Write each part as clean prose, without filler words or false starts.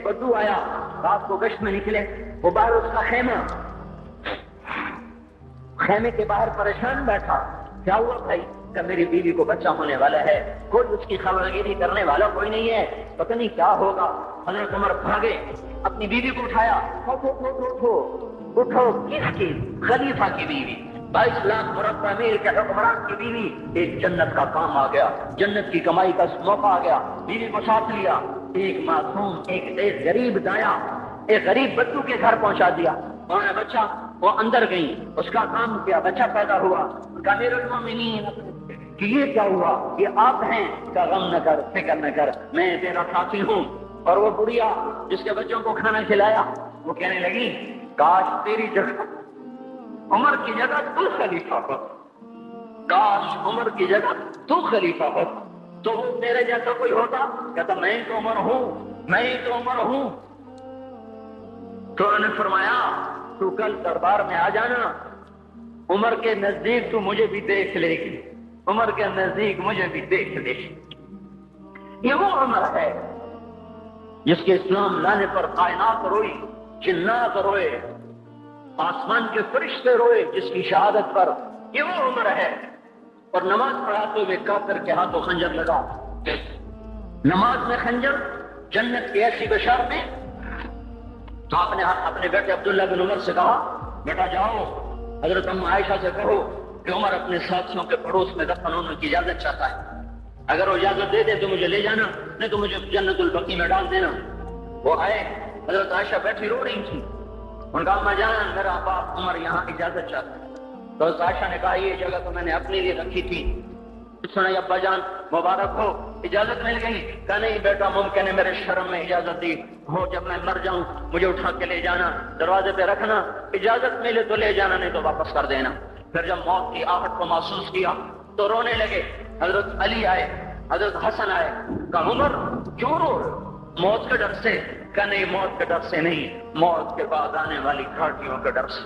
ایک بدو آیا، رات کو گشت میں نکلے، وہ باہر اس کا خیمے کے باہر پریشان بیٹھا، کیا ہوا بھائی؟ کہ میری بیوی کو بچہ ہونے والا ہے، کوئی اس کی خبرگیری کرنے والا کوئی نہیں ہے، پتہ نہیں کیا ہوگا۔ حضرت عمر بھاگے، اپنی بیوی کو اٹھایا، اٹھو، کس کی؟ خلیفہ کی بیوی، 22 لاکھ مربع میل کے حکمران کی بیوی۔ ایک جنت کا کام آ گیا، جنت کی کمائی کا موقع آ گیا، بیوی کو ساتھ لیا، ایک معصوم، ایک غریب دایا، ایک غریب بدو کے گھر پہنچا دیا، وہاں بچہ، وہ اندر گئی، اس کا کام کیا، بچہ پیدا ہوا، امیر المومنین کہ یہ کیا ہوا؟ یہ آپ ہیں؟ کا غم نہ کر، فکر نہ کر، میں تیرا ساتھی ہوں۔ اور وہ بڑھیا جس کے بچوں کو کھانا کھلایا، وہ کہنے لگی کاش تیری جگہ عمر کی جگہ تو خلیفہ ہو، کاش عمر کی جگہ تو خلیفہ ہو، تو وہ تیرے جیسا کوئی ہوتا؟ کہتا میں تو عمر ہوں۔ تو انہوں نے فرمایا تو کل دربار میں آ جانا، عمر کے نزدیک تو مجھے بھی دیکھ لے گی، عمر کے نزدیک مجھے بھی دیکھ لے گی۔ یہ وہ عمر ہے جس کے اسلام لانے پر کائنات روئی، جنات روئے، آسمان کے فرشتے روئے جس کی شہادت پر۔ یہ وہ عمر ہے۔ اور نماز پڑھاتے ہوئے کافر کے ہاتھوں خنجر لگا، نماز میں خنجر، جنت کی ایسی بشارت میں۔ تو آپ نے اپنے بیٹے عبداللہ بن عمر سے کہا بیٹا جاؤ حضرت ام عائشہ سے کہو کہ عمر اپنے ساتھیوں کے پڑوس میں دفن ہونے کی اجازت چاہتا ہے، اگر وہ اجازت دے دے تو مجھے لے جانا، نہیں تو مجھے جنت البقیع میں ڈال دینا۔ وہ آئے، حضرت عائشہ بیٹھی رو رہی تھی، ان کا اما جان میرا باپ عمر یہاں اجازت چاہتا ہے۔ تو حضرت عائشہ نے کہا یہ جگہ تو میں نے اپنے لیے رکھی تھی۔ سنائی ابا جان مبارک ہو، اجازت مل گئی؟ کہا نہیں بیٹا ممکن ہے میرے شرم میں اجازت دی ہو، جب میں مر جاؤں مجھے اٹھا کے لے جانا، دروازے پہ رکھنا، اجازت ملے تو لے جانا، نہیں تو واپس کر دینا۔ پھر جب موت کی آہٹ کو محسوس کیا تو رونے لگے۔ حضرت علی آئے، حضرت حسن آئے، کہا عمر کیوں رو رہے ہو؟ موت کے ڈر سے؟ کہا نہیں موت کے ڈر سے نہیں، موت کے بعد آنے والی گھاٹیوں کے ڈر سے۔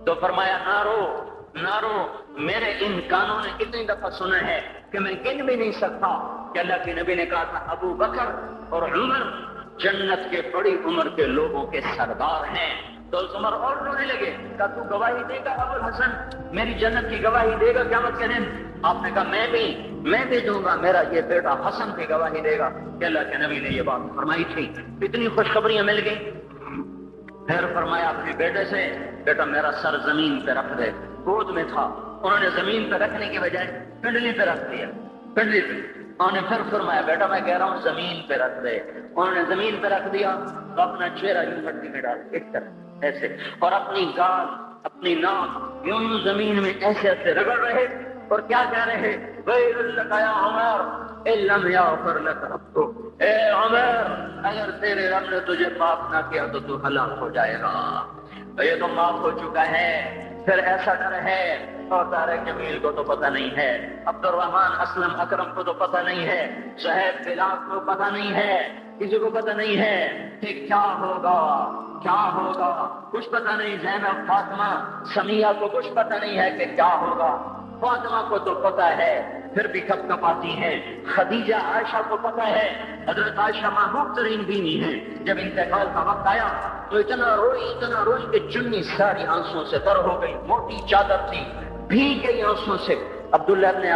تو فرمایا نہ رو، میرے ان کانوں نے اتنی دفعہ سنا ہے کہ میں گن بھی نہیں سکتا کہ اللہ کے نبی نے کہا تھا ابو بکر اور عمر جنت کے بڑی عمر کے لوگوں کے سردار ہیں۔ تو عمر اور رونے لگے، کہا تو گواہی دے گا ابو الحسن، میری جنت کی گواہی دے گا قیامت کے دن؟ آپ نے کہا میں بھی دوں گا، میرا یہ بیٹا حسن کی گواہی دے گا کہ اللہ کے نبی نے یہ بات فرمائی تھی۔ اتنی خوشخبریاں مل گئی۔ پھر فرمایا اپنے بیٹے سے بیٹا میرا سر زمین پہ رکھ دے، گود میں تھا، انہوں نے زمین پہ رکھنے کی بجائے پنڈلی پہ رکھ دیا، پنڈلی پہ۔ انہوں نے پھر فرمایا بیٹا میں کہہ رہا ہوں زمین پہ رکھ دے، انہوں نے زمین پہ رکھ دیا، تو اپنا چہرہ یوں مٹی میں ڈال ایک طرح ایسے، اور اپنی گال اپنی ناک یوں زمین میں ایسے رگڑ رہے، اور کیا کہہ رہے ویل لک یا عمر ان لم یغفر لک ربک، اے عمر اگر تیرے رب نے تجھے معاف نہ کیا تو ہلاک ہو جائے گا۔ یہ تو معاف ہو چکا ہے، پھر ایسا ڈر ہے، اور طارق جمیل کو تو پتہ نہیں ہے، عبد الرحمن اسلم اکرم کو تو پتہ نہیں ہے، صہیب بلال کو پتہ نہیں ہے، کسی کو پتہ نہیں ہے کہ کیا ہوگا، کچھ پتہ نہیں۔ زینب فاطمہ سمیہ کو کچھ پتہ نہیں ہے کہ کیا ہوگا، فاطمہ کو تو پتہ ہے پھر بھی کپ کپاتی ہیں، خدیجہ عائشہ کو پتہ ہے، حضرت عائشہ محبوب ترین بیوی ہیں، جب انتقال کا وقت آیا تو اتنا روئی کہ چنی ساری آنسوں سے تر ہو گئی، موٹی چادر تھی بھیگ گئی آنسوں سے۔ عبداللہ ابن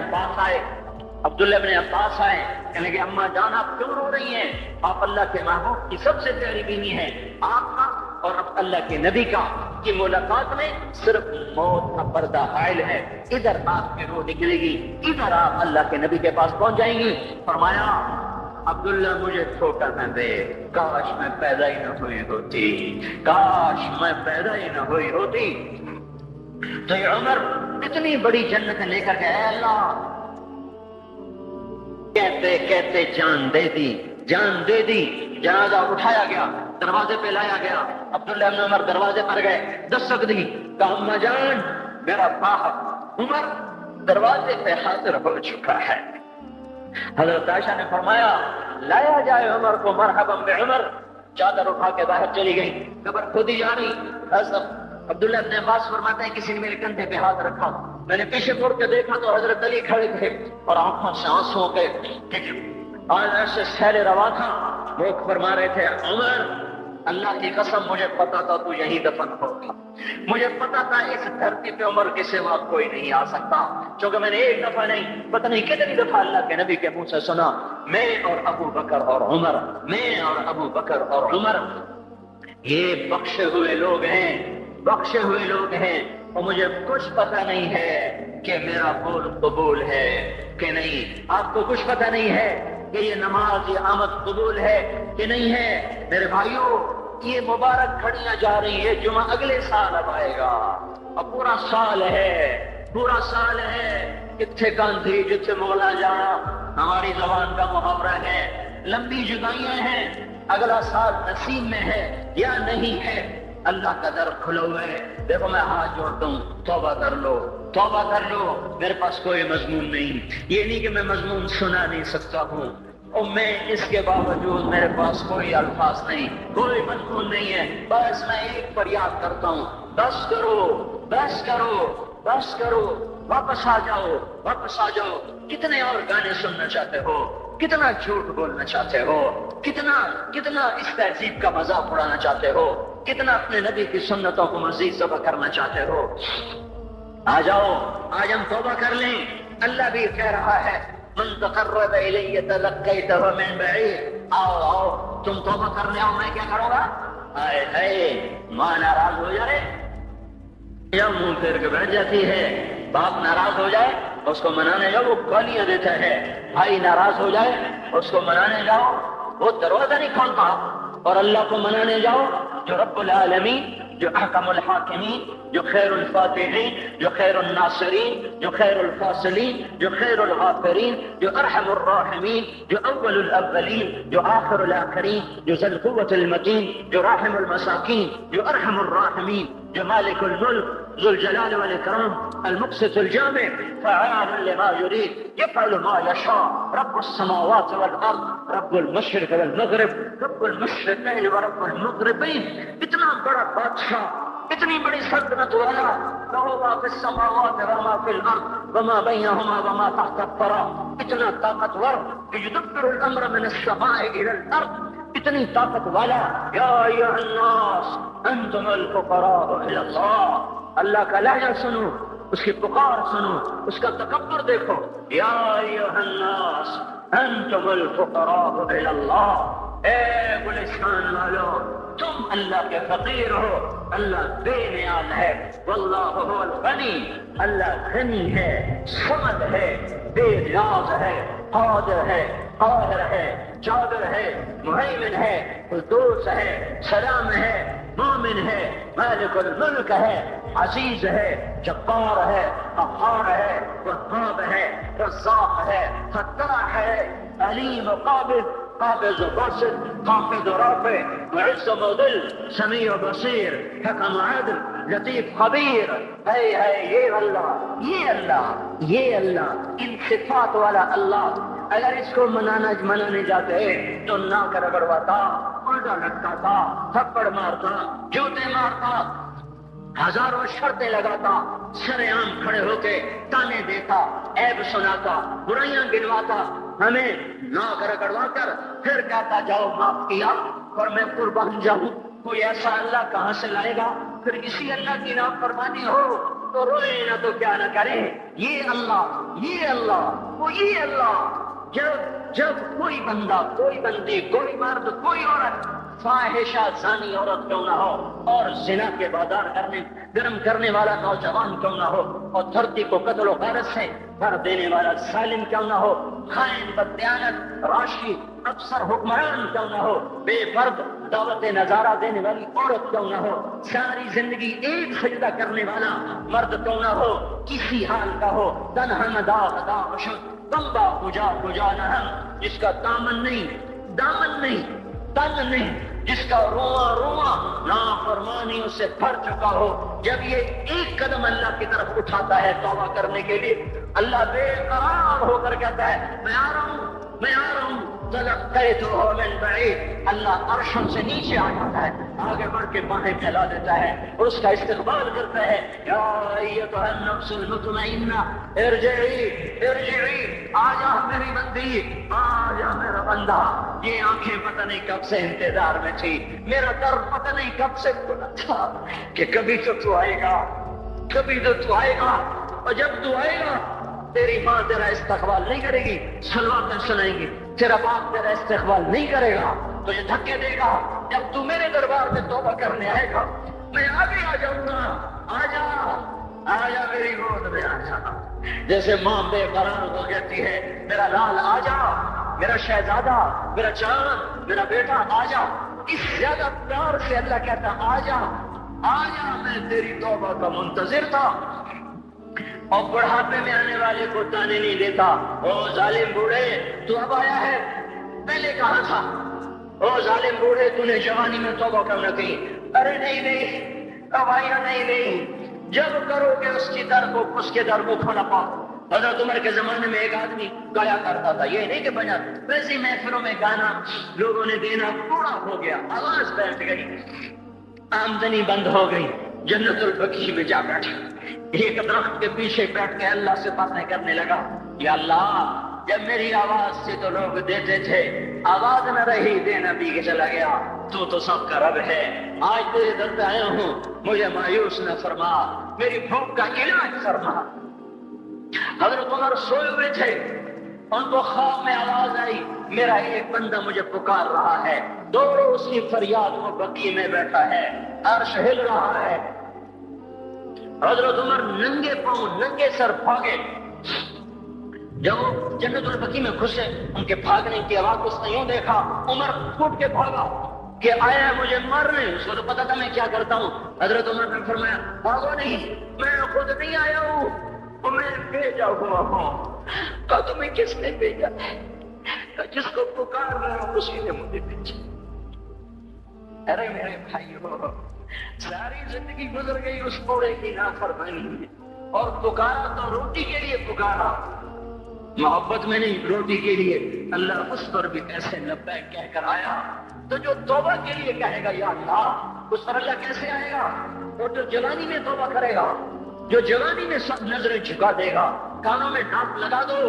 عباس آئے، کہنے کہ اماں جان آپ کیوں رو رہی ہیں؟ آپ اللہ کے محبوب کی سب سے پیاری بیوی ہیں، آپ کا اور اب اللہ کے نبی کا کی ملاقات میں صرف موت کا پردہ حائل ہے، ادھر آپ کی روح نکلے گی، ادھر آپ اللہ کے نبی کے پاس پہنچ جائیں گی۔ فرمایا عبداللہ مجھے ٹھوکر نہ دے، کاش میں پیدا ہی نہ ہوئی ہوتی، کاش میں پیدا ہی نہ ہوئی ہوتی۔ تو یہ عمر اتنی بڑی جنت لے کر گئے، اے اللہ کہتے کہتے جان دے دی، جنازہ اٹھایا گیا، دروازے پہ لایا گیا، عبداللہ بن عمر دروازے پر گئے، دستک دی، کہا اماں جان میرا باپ عمر دروازے پہ حاضر ہو چکا ہے۔ حضرت عائشہ نے فرمایا لایا جائے عمر کو، مرحبا بعمر۔ چادر اٹھا کے باہر چلی گئی، قبر کھودی جا رہی۔ عبداللہ ابن عباس فرماتے ہیں کسی نے میرے کندھے پہ ہاتھ رکھا، میں نے پیچھے مڑ کے دیکھا تو حضرت علی کھڑے تھے اور آنکھوں سے آنسوں کے ایسے سیل روا تھا۔ وہ فرما رہے تھے عمر اللہ کی قسم مجھے پتا تھا تو یہی دفن ہوگا، مجھے پتا تھا اس دھرتی پہ عمر کے سوا کوئی نہیں آ سکتا، کیونکہ میں نے ایک دفعہ نہیں پتہ نہیں کتنی دفعہ اللہ کے نبی کے منہ سے سنا، میں اور ابو بکر اور عمر، میں اور ابو بکر اور عمر یہ بخشے ہوئے لوگ ہیں، بخشے ہوئے لوگ ہیں، اور مجھے کچھ پتہ نہیں ہے کہ میرا قول قبول ہے کہ نہیں، آپ کو کچھ پتہ نہیں ہے کہ یہ نماز یہ آمد قبول ہے کہ نہیں ہے۔ میرے بھائیوں یہ مبارک گھڑیاں جا رہی ہے، جمعہ اگلے سال اب آئے گا، اب پورا سال ہے، پورا سال ہے، کتنے گاندھی جتنے مغلا جانا ہماری زبان کا محاورہ ہے، لمبی جدائیاں ہیں، اگلا سال نصیب میں ہے یا نہیں ہے، اللہ کا در کھلا ہوا ہے۔ دیکھو میں ہاتھ جوڑتا ہوں، توبہ کر لو، توبہ کر لو، میرے پاس کوئی مضمون نہیں، یہ نہیں کہ میں مضمون سنا نہیں سکتا ہوں، اور میں اس کے باوجود میرے پاس کوئی الفاظ نہیں، کوئی مضمون نہیں ہے، بس میں ایک فریاد کرتا ہوں، بس کرو، بس کرو، بس کرو، واپس آ جاؤ، واپس آ جاؤ۔ کتنے اور گانے سننا چاہتے ہو، کتنا جھوٹ بولنا چاہتے ہو، کتنا اس تہذیب کا مذاق اڑانا چاہتے ہو، کتنا اپنے نبی کی سنتوں کو مزید ذبح کرنا چاہتے ہو۔ آ جاؤ، آج ہم توبہ کر لیں، اللہ بھی کہہ رہا ہے من تقرب الی تلقیتہ من بعید، آؤ آؤ تم توبہ کرنے آؤ، میں کیا کروں گا؟ آئے ہائے ماں ناراض ہو جائے یا منہ پھیر کے بیٹھ جاتی ہے، باپ ناراض ہو جائے اس کو منانے جاؤ وہ گالیاں دیتا ہے، بھائی ناراض ہو جائے اس کو منانے جاؤ وہ دروازہ نہیں کھولتا، اور اللہ کو منانے جاؤ جو رب العالمین، جو احکم الحاکمین، جو خیر الفاتحین، جو خیر الناصرین، جو خیر الفاصلین، جو خیر الغافرین، جو ارحم الراحمین، جو اول الاولین، جو آخر الاخرین، جو ذی القوة المتین، جو راحم المساکین، جو ارحم الراحمین، جو مالک الملک، ذو الجلال والاکرام، المقسط الجامع، فعال لما يريد، يفعل ما يشاء، رب السماوات والارض، رب المشرق والمغرب، رب المشرقین ورب المغربین، اتنا بڑا بادشاہ، اتنی بڑی سلطنت والا، لہو ما فی السماوات وما فی الارض وما بینہما وما تحت الثری، اتنا طاقتور کہ یدبر الامر من السماء الى الارض، اتنی طاقت والا۔ یا ایھا الناس انتم الفقراء الی اللہ، اللہ کا لہجہ سنو، اس کی پکار سنو، اس کا تکبر دیکھو، یا ایھا الناس انتم الفقراء الی اللہ، اے گلستان والو تم اللہ کے فقیر ہو، اللہ بے نیاز ہے، واللہ هو الغنی، اللہ غنی ہے، صمد ہے، بے نیاز ہے، قادر ہے، قاہر ہے، جابر ہے، مہیمن ہے، قدوس ہے، سلام ہے، مومن ہے، مالک الملک ہے، عزیز ہے، جبار ہے، قہار ہے، وهاب ہے، رزاق ہے، فتاح ہے، علیم قابض، قابض باسط، خافض رافع، معز مذل، سمیع بصیر، حکم عدل، لطیف خبیر، ہے یہ اللہ، یہ اللہ، یہ اللہ، ان صفات والا اللہ اگر اس کو منانے جاتے تو ناک رگڑواتا، الٹا لٹکاتا، تھپڑ مارتا، جوتے مارتا، ہزاروں شرطیں لگاتا، سرعام کھڑے ہو کے تانے دیتا، عیب سناتا، برائیاں گنواتا، ہمیں ناک رگڑوا کر پھر کہتا جاؤ معاف کیا اور میں قربان جاؤں۔ کوئی ایسا اللہ کہاں سے لائے گا؟ پھر اسی اللہ کی نافرمانی ہو تو روئے نہ تو کیا نہ کرے۔ یہ اللہ، یہ اللہ، وہ یہ اللہ، جب کوئی بندہ، کوئی بندی، کوئی مرد، کوئی عورت فاحشہ زانی عورت کیوں نہ ہو، اور زنا کے بازار گرم کرنے والا نوجوان کیوں نہ ہو، اور دھرتی کو قتل و غارت سے بھر دینے والا ظالم کیوں نہ ہو، خائن، بددیانت، راشی، افسر، حکمران کیوں نہ ہو، بے فرد دعوت نظارہ دینے والی عورت کیوں نہ ہو، ساری زندگی ایک سجدہ کرنے والا مرد کیوں نہ ہو، کسی حال کا ہو، تنہا مدا شد بمبا کجا نہم، جس کا دامن نہیں، دامن نہیں، تن نہیں، جس کا رواں نافرمانیوں سے بھر چکا ہو، جب یہ ایک قدم اللہ کی طرف اٹھاتا ہے توبہ کرنے کے لیے، اللہ بے قرار ہو کر کہتا ہے میں آ رہا ہوں، میں آ رہا ہوں. تلقیتہ من بعید، اللہ عرشوں سے نیچے آ جاتا ہے، آگے بڑھ کے باہیں پھیلا دیتا ہے اور اس کا استقبال کرتا ہے. یا ایتھا النفس المطمئنہ ارجعی ارجعی، آ جا میری بندی، آ جا میرا بندہ. یہ آنکھیں پتہ نہیں کب سے انتظار میں تھی، میرا در پتہ نہیں کب سے کھلا تھا کہ کبھی تو آئے گا، کبھی تو آئے گا. اور جب تو آئے گا تیری ماں تیرا استقبال نہیں کرے گی، صلواتیں سنائیں گی، تیرا باپ تیرا استقبال نہیں کرے گا، تجھے دھکے دے گا. جب تو میرے دربار میں توبہ کرنے آئے گا میں آگے آ جاؤں گا. آ جا آ جا میری گود میں آ جا. جیسے ماں بے قرار ہو جاتی ہے، میرا لال آ جا، میرا شہزادہ، میرا چاند، میرا بیٹا آ جا. اس زیادہ پیار سے اللہ کہتا آ جا آ جا، میں تیری توبہ کا منتظر تھا. اور بڑھاپے میں آنے والے کو تانے نہیں دیتا. او ظالم بوڑھے تو اب آیا ہے، پہلے کہاں تھا؟ او ظالم بوڑھے تو نے جوانی میں توبہ کرنا کی. ارے نہیں نہیں، اب آیا نہیں، جب کرو گے اس کی در کو، اس کے در کو کھولا پاؤ. حضرت عمر کے زمانے میں ایک آدمی گایا کرتا تھا، یہ نہیں کہ بجا، ویسے محفلوں میں گانا لوگوں نے دینا پورا ہو گیا، آواز بیٹھ گئی، آمدنی بند ہو گئی. جنت البقیع میں جا بیٹھا، ایک درخت کے پیچھے بیٹھ کے اللہ سے باتیں کرنے لگا. یا اللہ، جب میری آواز سے تو لوگ دیتے تھے، آواز نہ رہی، دینا بھی کے چلا گیا. تو سب کا رب ہے. آج تیرے در پہ آیا ہوں، مجھے مایوس نہ فرما، میری بھوک کا علاج فرما. حضرت عمر سوئے ہوئے تھے، ان کو خواب میں آواز آئی، میرا ایک بندہ مجھے پکار رہا ہے. دوڑو اس کی فریاد، وہ بقیع میں بیٹھا ہے، عرش ہل رہا ہے. حضرت عمر ننگے پاؤں ننگے سر بھاگے. جب وہ جنت البقیع میں گھسے، ان کے بھاگنے کی آواز اس نے یوں دیکھا، عمر پھوٹ کے بھاگا کہ آیا مجھے مارنے. اس کو تو پتا تھا میں کیا کرتا ہوں. حضرت عمر نے فرمایا بھاگو نہیں، میں خود نہیں آیا ہوں، میں بھیجا ہوا ہوں. کہا تمہیں کس نے بھیجا ہے؟ جس کو پکار رہا ہوں اسی نے مجھے بھیجا. ارے میرے بھائیو، ساری زندگی گزر گئی اس کوڑے کی نافرمانی میں، اور پکارا تو روٹی کے لیے پکارا، محبت میں نہیں، روٹی کے لیے. اللہ اس پر بھی کیسے لبیک کہہ کر آیا. تو جو توبہ کے لیے کہے گا یا اللہ، اس پر اللہ کیسے آئے گا؟ اور جو جوانی میں توبہ کرے گا، جو جوانی میں سب نظریں جھکا دے گا، کانوں میں ڈانٹ لگا دو،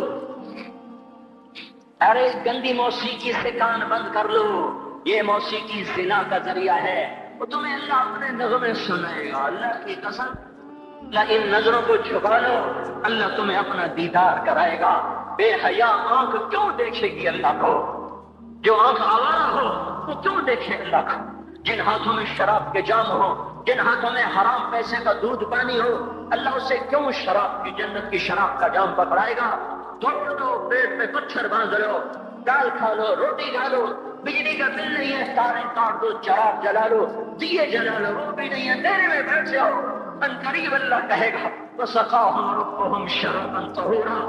ارے گندی موسیقی سے کان بند کر لو، یہ موسیقی زنا کا ذریعہ ہے، وہ تمہیں اللہ اپنے نغمے سنائے گا. اللہ کی قسم، اللہ ان نظروں کو جھکا لو، اللہ تمہیں اپنا دیدار کرائے گا. بے حیا آنکھ کیوں دیکھے گی اللہ کو؟ جو آنکھ آوارہ ہو وہ کیوں دیکھے اللہ کو؟ جن ہاتھوں میں شراب کے جام ہو، جن ہاتھوں میں حرام پیسے کا دودھ پانی ہو، اللہ اسے کیوں شراب کی، جنت کی شراب کا جام پکڑائے گا؟ توڑ دو، پیٹ میں پتھر باندھ لو، دال کھا لو، روٹی کھا لو، بجلی کا بل نہیں ہے، تاریں کاٹ دو، چراغ جلا لو، دیے جلا لو، وہ بھی نہیں ہے، دیرے میں بیٹھ جاؤ. ان قریب اللہ کہے گا وَسَقَاهُمْ رَبُّهُمْ شَرَابًا طَهُورًا،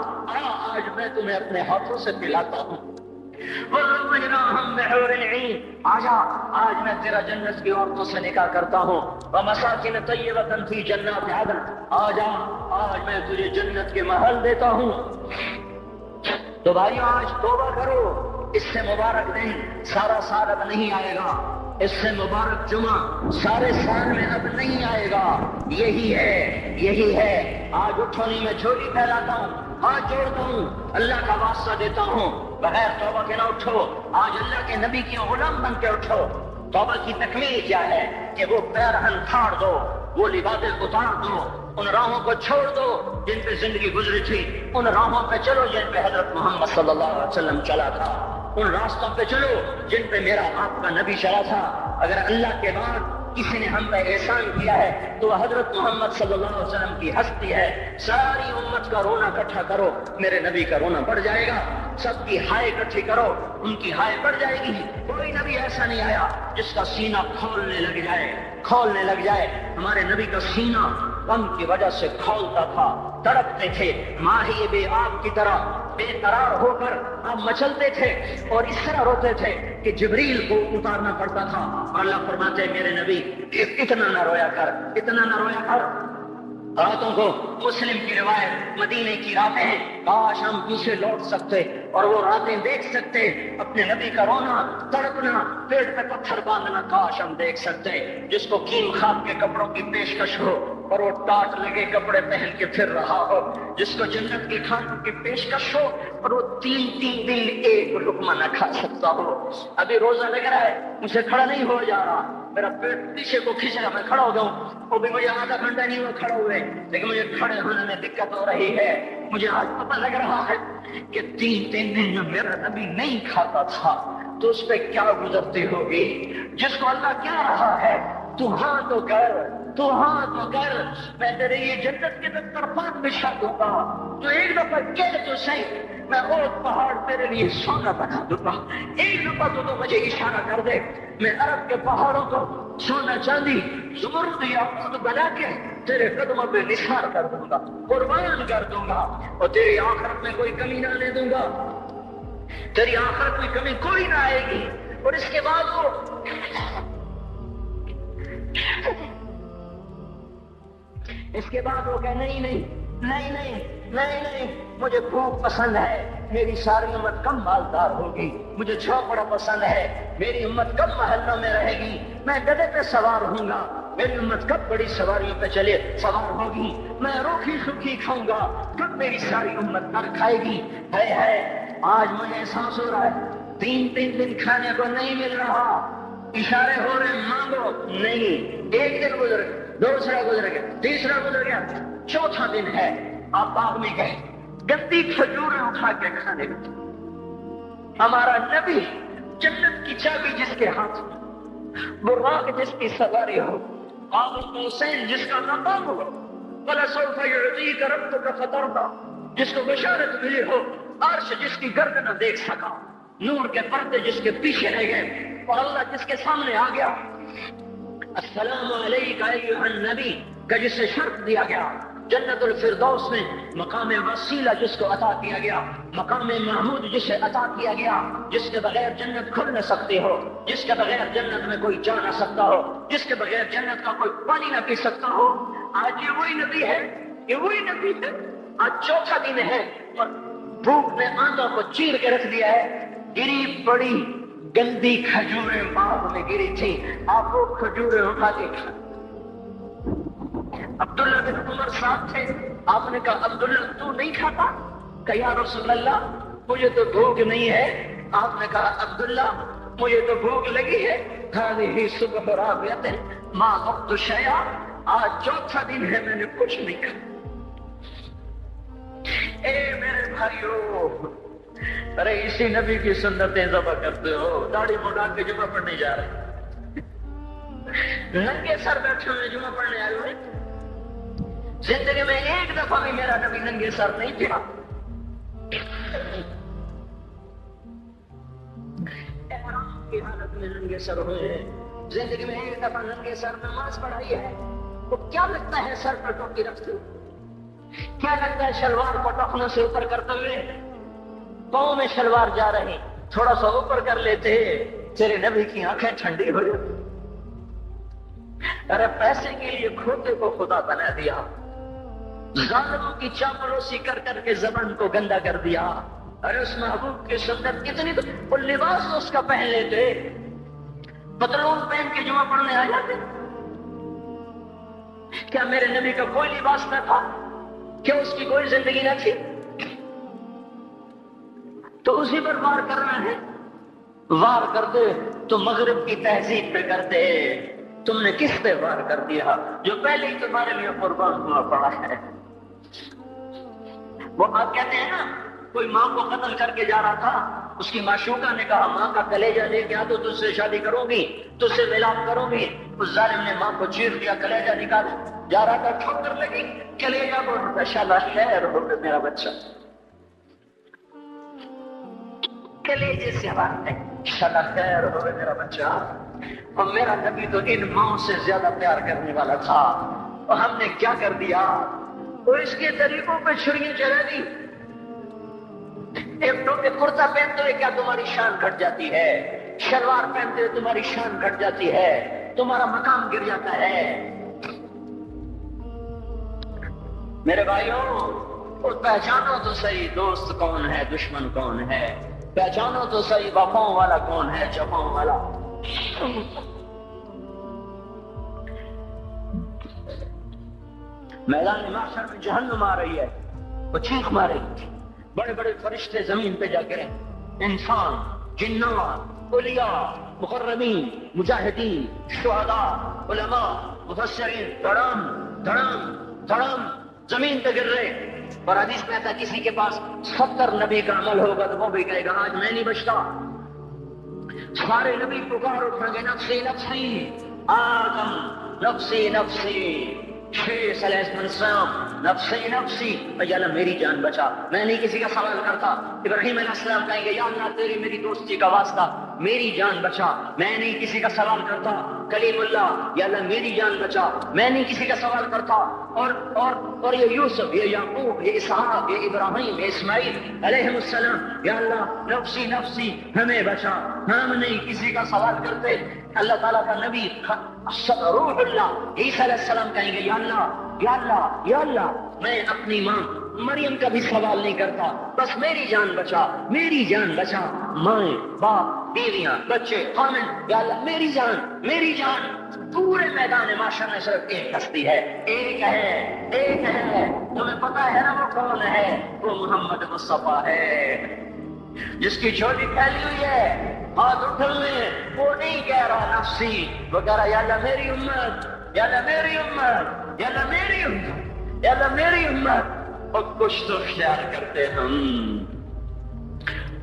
آج میں تمہیں اپنے ہاتھوں سے پلاتا ہوں. وَزَوَّجْنَاهُمْ بِحُورٍ عِينٍ، آجا آج میں تیرا جنت کی عورتوں سے نکاح کرتا ہوں. وَمَسَاكِنَ طَيِّبَةً فِي جَنَّاتِ عَدْنٍ، آجا آج میں تجھے جنت کے محل دیتا ہوں. تو بھائیو آج توبہ کرو، اس سے مبارک دن سارا سال اب نہیں آئے گا، اس سے مبارک جمعہ سارے سال میں اب نہیں آئے گا. یہی ہے، یہی ہے. آج اٹھو نہیں، میں جھولی پھیلاتا ہوں، ہاتھ جوڑتا ہوں، اللہ کا واسطہ دیتا ہوں، بغیر توبہ کے نہ اٹھو. آج اللہ کے نبی کے غلام بن کے اٹھو. توبہ کی تکمیل کیا ہے کہ وہ پیرہن پھاڑ دو، وہ لباسیں اتار دو، ان راہوں کو چھوڑ دو جن پہ زندگی گزری تھی، ان راہوں پہ چلو جن پہ حضرت محمد صلی اللہ علیہ وسلم چلا تھا، ان راستوں پہ چلو جن پہ میرا آپ کا نبی چلا تھا. اگر اللہ کے بعد کسی نے ہم پہ احسان کیا ہے تو حضرت محمد صلی اللہ علیہ وسلم کی ہستی ہے. ساری امت کا رونا اکٹھا کرو، میرے نبی کا رونا بڑھ جائے گا. سب کی ہائے اکٹھی کرو، ان کی ہائے بڑھ جائے گی. کوئی نبی ایسا نہیں آیا جس کا سینہ کھولنے لگ جائے، کھولنے لگ جائے. ہمارے نبی کا سینہ غم کی وجہ سے کھولتا تھا، تڑپتے تھے، ماہی بے آب کی طرح بے قرار ہو کر آپ مچلتے تھے اور اس طرح روتے تھے کہ جبریل کو اتارنا پڑتا تھا. اور اللہ فرماتے میرے نبی اتنا نہ رویا کر، اتنا نہ رویا کر. راتوں کو مسلم کی روایت، مدینے کی راتیں، کاش ہم پیچھے لوٹ سکتے اور وہ راتیں دیکھ سکتے اپنے نبی کا رونا تڑپنا پیٹ پہ پتھر باندھنا. کاش ہم دیکھ سکتے جس کو کیم خواب کے کپڑوں کی پیشکش ہو اور وہ ٹاٹ لگے کپڑے پہن کے پھر رہا ہو, جس کو جنت کے کھانوں کی پیشکش ہو اور وہ 3 دن ایک لقمہ نہ کھا سکتا ہو. ابھی روزہ لگ رہا ہے, مجھے کھڑا نہیں ہو جا رہا, میرا پیٹ پیچھے کو کھینچ رہا, میں کھڑا ہو جاؤں, وہ بھی مجھے آدھا گھنٹہ نہیں ہوا کھڑا ہوئے, لیکن مجھے کھڑے ہونے میں دقت ہو رہی ہے. مجھے آج پتہ لگ رہا ہے کہ 3 دن جو میرا نبی نہیں کھاتا تھا تو اس پہ کیا گزرتی ہوگی. جس کو اللہ کہہ رہا ہے تو ہاں تو کر, تو ہاں تو کر, میں تیرے یہ جنت کے طرفان بچھا دوں گا, تو ایک دفعہ کہہ تو صحیح, میں اور پہاڑ تیرے لیے سونا بنا دوں گا. ایک دفعہ تو مجھے اشارہ کر دے, میں عرب کے پہاڑوں کو سونا چاندی زمرد یاقوت بنا کے تیرے قدموں پہ نثار کر دوں گا, قربان کر دوں گا, اور تیری آخرت میں کوئی کمی نہ لے دوں گا. تیری آخرت میں کمی کوئی نہ آئے گی. اور اس کے بعد وہ کہ نہیں, مجھے بھوک پسند ہے, میری ساری امت کم مالدار ہوگی. مجھے جھونپڑا پسند ہے, میری امت کم محلوں میں رہے گی. میں گدھے پہ سوار ہوں گا, میری امت کب بڑی سواریوں پہ سوار ہوگی. میں روکھی سوکھی کھاؤں گا, کب میری ساری امت کر کھائے گی. ہے آج مجھے احساس ہو رہا ہے 3 دن کھانے کو نہیں مل رہا. اشارے ہو رہے مانگو نہیں. 1 دن گزر گیا, دوسرا گزر گیا, تیسرا گزر گیا, 4تھا دن ہے, آپ باغ میں گئے, گندی کھجوریں اٹھا کے کھانے لگے. ہمارا نبی جنت کی چابی جس کے ہاتھ میں, براق جس کی سواری ہو, قاب قوسین جس کا مقام ہو, وَلَسَوْفَ يُعْطِيكَ رَبُّكَ فَتَرْضَىٰ جس کو بشارت ملی ہو, عرش جس کی گردن نہ دیکھ سکا, نور کے پردے جس کے پیچھے رہ گئے, اور اللہ جس کے سامنے آ گیا. السلام علیکہ ایھا النبی کا جسے شرف دیا گیا, جنت الفردوس میں مقام وسیلہ جس کو عطا کیا گیا, مقام محمود جسے عطا کیا گیا, جس کے بغیر جنت کھل نہ سکتی ہو, جس کے بغیر جنت میں کوئی جا نہ سکتا ہو, جس کے بغیر جنت کا کوئی پانی نہ پی سکتا ہو. آج یہ وہی نبی ہے, یہ وہی نبی ہے. آج 4تھا دن ہے اور بھوک نے آنتوں کو چیر کے رکھ دیا ہے. گری پڑی گندی کھجوریں باغ میں گری تھی, آپ وہ کھجوریں اٹھا کے کھا. عبداللہ بن عمر صاحب تھے, آپ نے کہا عبداللہ تو نہیں کھاتا؟ کہ یا رسول اللہ مجھے تو بھوک نہیں ہے. آپ نے کہا عبداللہ مجھے تو بھوک لگی ہے. هذه صبح رابعة ما ذقت شيئا, آج 4تھا دن ہے میں نے کچھ نہیں کھایا. اے میرے بھائیو, ارے اسی نبی کی سنتیں ذبح کرتے ہو, داڑھی مڈا کے جمعہ پڑھنے جا رہے, ننگے سر بیٹھے ہوئے جمعہ پڑھنے آئے ہوئے. زندگی میں ایک دفعہ بھی میرا نبی ننگے سر نہیں پھرا. احرام کی حالت میں ننگے سر ہوئے ہیں. زندگی میں ایک دفعہ ننگے سر نماز پڑھائی ہے. تو کیا لگتا ہے سر پر ٹوپی رکھتے ہوئے, کیا لگتا ہے شلوار کو ٹخنوں سے اوپر کرتے ہوئے, پاؤں میں شلوار جا رہی, تھوڑا سا اوپر کر لیتے, تیرے نبی کی آنکھیں ٹھنڈی ہو جاتی. ارے پیسے کے لیے کھوتے کو خدا بنا دیا, ظالموں کی چاپلوسی کر کر کے زبان کو گندا کر دیا. ارے اس محبوب کی سنت کتنی, تو وہ لباس اس کا پہن لیتے, پتلون پہن کے جمعہ پڑھنے آ جاتے. کیا میرے نبی کا کوئی لباس نہ تھا؟ کیا اس کی کوئی زندگی نہ تھی؟ تو اسی پر وار کرنا ہے. وار کر دے تو مغرب کی تہذیب پہ کر دے. تم نے کس پہ وار کر دیا جو پہلے ہی تمہارے لیے قربان ہوا پڑا ہے؟ وہ آپ کہتے ہیں نا, کوئی ماں کو قتل کر کے جا رہا تھا, اس کی معشوقہ نے کہا ماں کا کلیجہ لے کے آ تو تجھ سے شادی کروں گی, تجھ سے ملاپ کروں گی. اس ظالم نے ماں کو چیر دیا, کلیجہ نکال, جا رہا تھا ٹھوکر لگی, کلیجہ کو شالا خیر ہو میرا بچہ, کلیجے سے بات ہے, شالا خیر ہو میرا بچہ. اور میرا نبی تو ان ماؤں سے زیادہ پیار کرنے والا تھا, اور ہم نے کیا کر دیا, اور اس کے طریقوں پہ چھریاں چلا دی. ایک ٹوپی کرتا پہنتے ہوئے کیا تمہاری شان گھٹ جاتی ہے؟ شلوار پہنتے ہوئے تمہاری شان گھٹ جاتی ہے, تمہارا مقام گر جاتا ہے. میرے بھائیوں, اور پہچانو تو صحیح دوست کون ہے دشمن کون ہے، پہچانو تو صحیح وفاؤں والا کون ہے جفاؤں والا۔ میدان محشر میں جہنم آ رہی ہے، وہ چیخ مارے، بڑے بڑے فرشتے زمین پہ جا گرے، انسان، جنات، اولیاء، مقربین، مجاہدین، شہداء، علماء، مفسرین، دھڑام دھڑام دھڑام زمین پہ گر رہے۔ اور حدیث میں آتا کسی کے پاس 70 نبی کا عمل ہوگا تو وہ بھی کہے گا آج میں نہیں بچتا۔ سارے نبی پکار اٹھیں گے نفسی نفسی، آدم نفسی نفسی، شیخ علیہ السلام نفسی نفسی، یا اللہ میری جان بچا، میں نہیں کسی کا سوال کرتا۔ ابراہیم علیہ السلام کہیں گے یا اللہ تیری میری دوستی کا واسطہ میری جان بچا، میں نہیں کسی کا سوال کرتا۔ کلیم اللہ یا اللہ میری جان بچا، میں نہیں کسی کا سوال کرتا۔ اور یہ یوسف، یہ یعقوب، یہ اسحاق، یہ ابراہیم، یہ اسماعیل علیہ السلام، یا اللہ نفسی نفسی ہمیں بچا، ہم نہیں کسی کا سوال کرتے۔ اللہ تعالیٰ کا نبی روح اللہ عیسیٰ علیہ السلام کہیں گے یا اللہ یا اللہ یا اللہ میں اپنی ماں مریم کا بھی سوال نہیں کرتا، بس میری جان بچا، میری جان بچا، ماں باپ بیویاں بچے خامن، یا اللہ میری جان میری جان۔ پورے میدان معاشر میں صرف ایک ہستی ہے، ایک ہے، تمہیں پتا ہے نا وہ کون ہے؟ وہ محمد مصطفیٰ ہے، جس کی جھولی پھیلی ہوئی ہے ہاتھ اٹھلنے، وہ نہیں کہہ رہا نفسی، وہ کہہ رہا یا اللہ میری امت، یا اللہ میری امت، یا اللہ میری امت، یا اللہ میری امت۔ اور کچھ تو خیال کرتے ہم،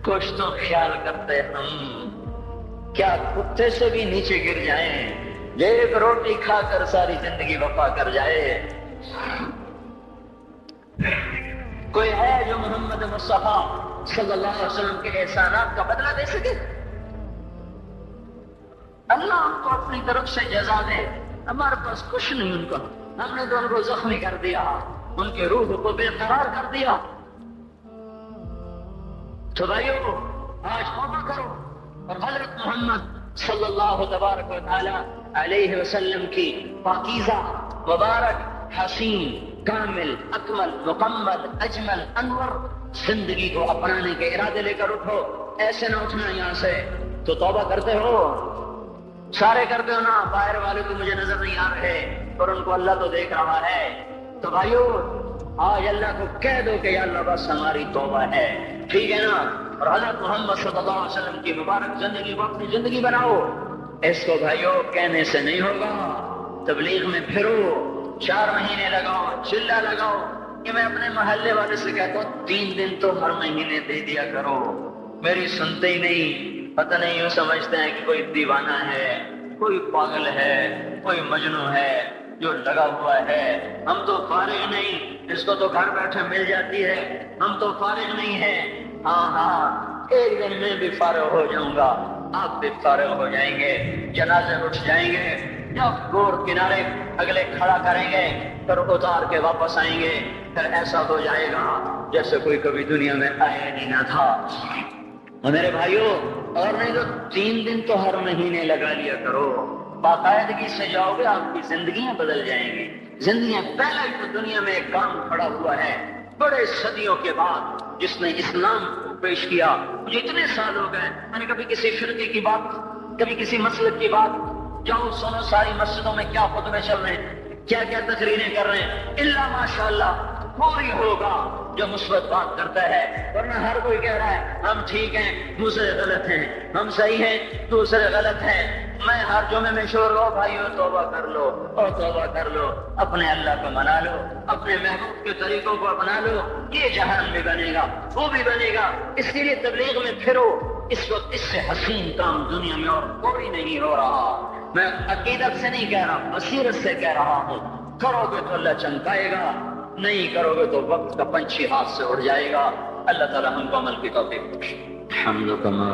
کچھ تو خیال کرتے ہم، کیا کتے سے بھی نیچے گر جائیں، ایک روٹی کھا کر ساری زندگی وفا کر جائے؟ کوئی ہے جو محمد مصطفیٰ صلی اللہ علیہ وسلم کے احسانات کا بدلہ دے سکے؟ اللہ ہم کو اپنی طرف سے جزا دے، ہمارے پاس کچھ نہیں ان کا، ہم نے تو ان کو زخمی کر دیا، ان کے روح کو بے قرار کر دیا۔ تو بھائیو آج توبہ کرو اور حضرت محمد صلی اللہ تبارک و تعالی علیہ وسلم کی پاکیزہ مبارک حسین کامل اکمل مکمل اجمل انور زندگی کو اپنانے کے ارادے لے کر اٹھو۔ ایسے نہ اٹھنا یہاں سے، تو توبہ کرتے ہو، سارے کرتے ہو نا، باہر والے کو مجھے نظر نہیں آ رہے اور ان کو اللہ تو دیکھ رہا ہے۔ تو بھائیو آج اللہ کو کہہ دو کہ یا اللہ بس ہماری توبہ ہے، ٹھیک ہے نا؟ اور حضرت محمد صلی اللہ علیہ وسلم کی مبارک زندگی کو اپنی زندگی بناؤ۔ اس کو بھائیو کہنے سے نہیں ہوگا، تبلیغ میں پھرو، 4 مہینے لگاؤ، چلہ لگاؤ۔ کہ میں اپنے محلے والے سے کہتا ہوں 3 دن تو ہر مہینے دے دیا کرو، میری سنتے ہی نہیں، پتہ نہیں یوں سمجھتے ہیں کہ کوئی دیوانہ ہے، کوئی پاگل ہے، کوئی مجنون ہے جو لگا ہوا ہے۔ ہم تو فارغ نہیں، اس کو تو گھر بیٹھے مل جاتی ہے، ہم تو فارغ نہیں ہیں۔ ہاں ایک دن میں بھی فارغ ہو جاؤں گا، آپ بھی فارغ ہو جائیں گے، جنازے اٹھ جائیں گے، جب گور کنارے اگلے کھڑا کریں گے پھر اتار کے واپس آئیں گے، پھر ایسا ہو جائے گا جیسے کوئی کبھی دنیا میں آیا نہیں نہ تھا۔ اور میرے بھائیوں اور نہیں تو 3 دن تو ہر مہینے لگا لیا کرو، باقاعدگی سے جاؤ گے، آپ کی زندگیاں بدل جائیں گی، زندگیاں۔ پہلا ہی تو دنیا میں ایک کام کھڑا ہوا ہے بڑے صدیوں کے بعد جس نے اسلام کو پیش کیا۔ مجھے اتنے سال ہو گئے، میں نے کبھی کسی فرقے کی بات، کبھی کسی مسلک کی بات، جاؤ سنو ساری مسجدوں میں کیا خطبے چل رہے ہیں، کیا کیا تقریریں کر رہے ہیں، الا ماشاءاللہ کوئی ہوگا جو مثبت بات کرتا ہے، ورنہ ہر کوئی کہہ رہا ہے ہم ٹھیک ہیں دوسرے غلط ہیں، ہم صحیح ہیں دوسرے غلط ہیں۔ میں ہر جمعے میں شور ہو بھائیو توبہ کر لو اور توبہ کر لو، اپنے اللہ کو منا لو، اپنے محبوب کے طریقوں کو اپنا لو، یہ جہان بھی بنے گا وہ بھی بنے گا۔ اس لیے تبلیغ میں پھرو، اس وقت اس سے حسین کام دنیا میں اور کوئی نہیں ہو رہا۔ میں عقیدت سے نہیں کہہ رہا، بصیرت سے کہہ رہا ہوں، کرو گے تو اللہ چمکائے گا، نہیں کرو گے تو وقت کا پنچھی ہاتھ سے اڑ جائے گا۔ اللہ تعالی ہم کو عمل کی توفیق بخشے۔ الحمد كما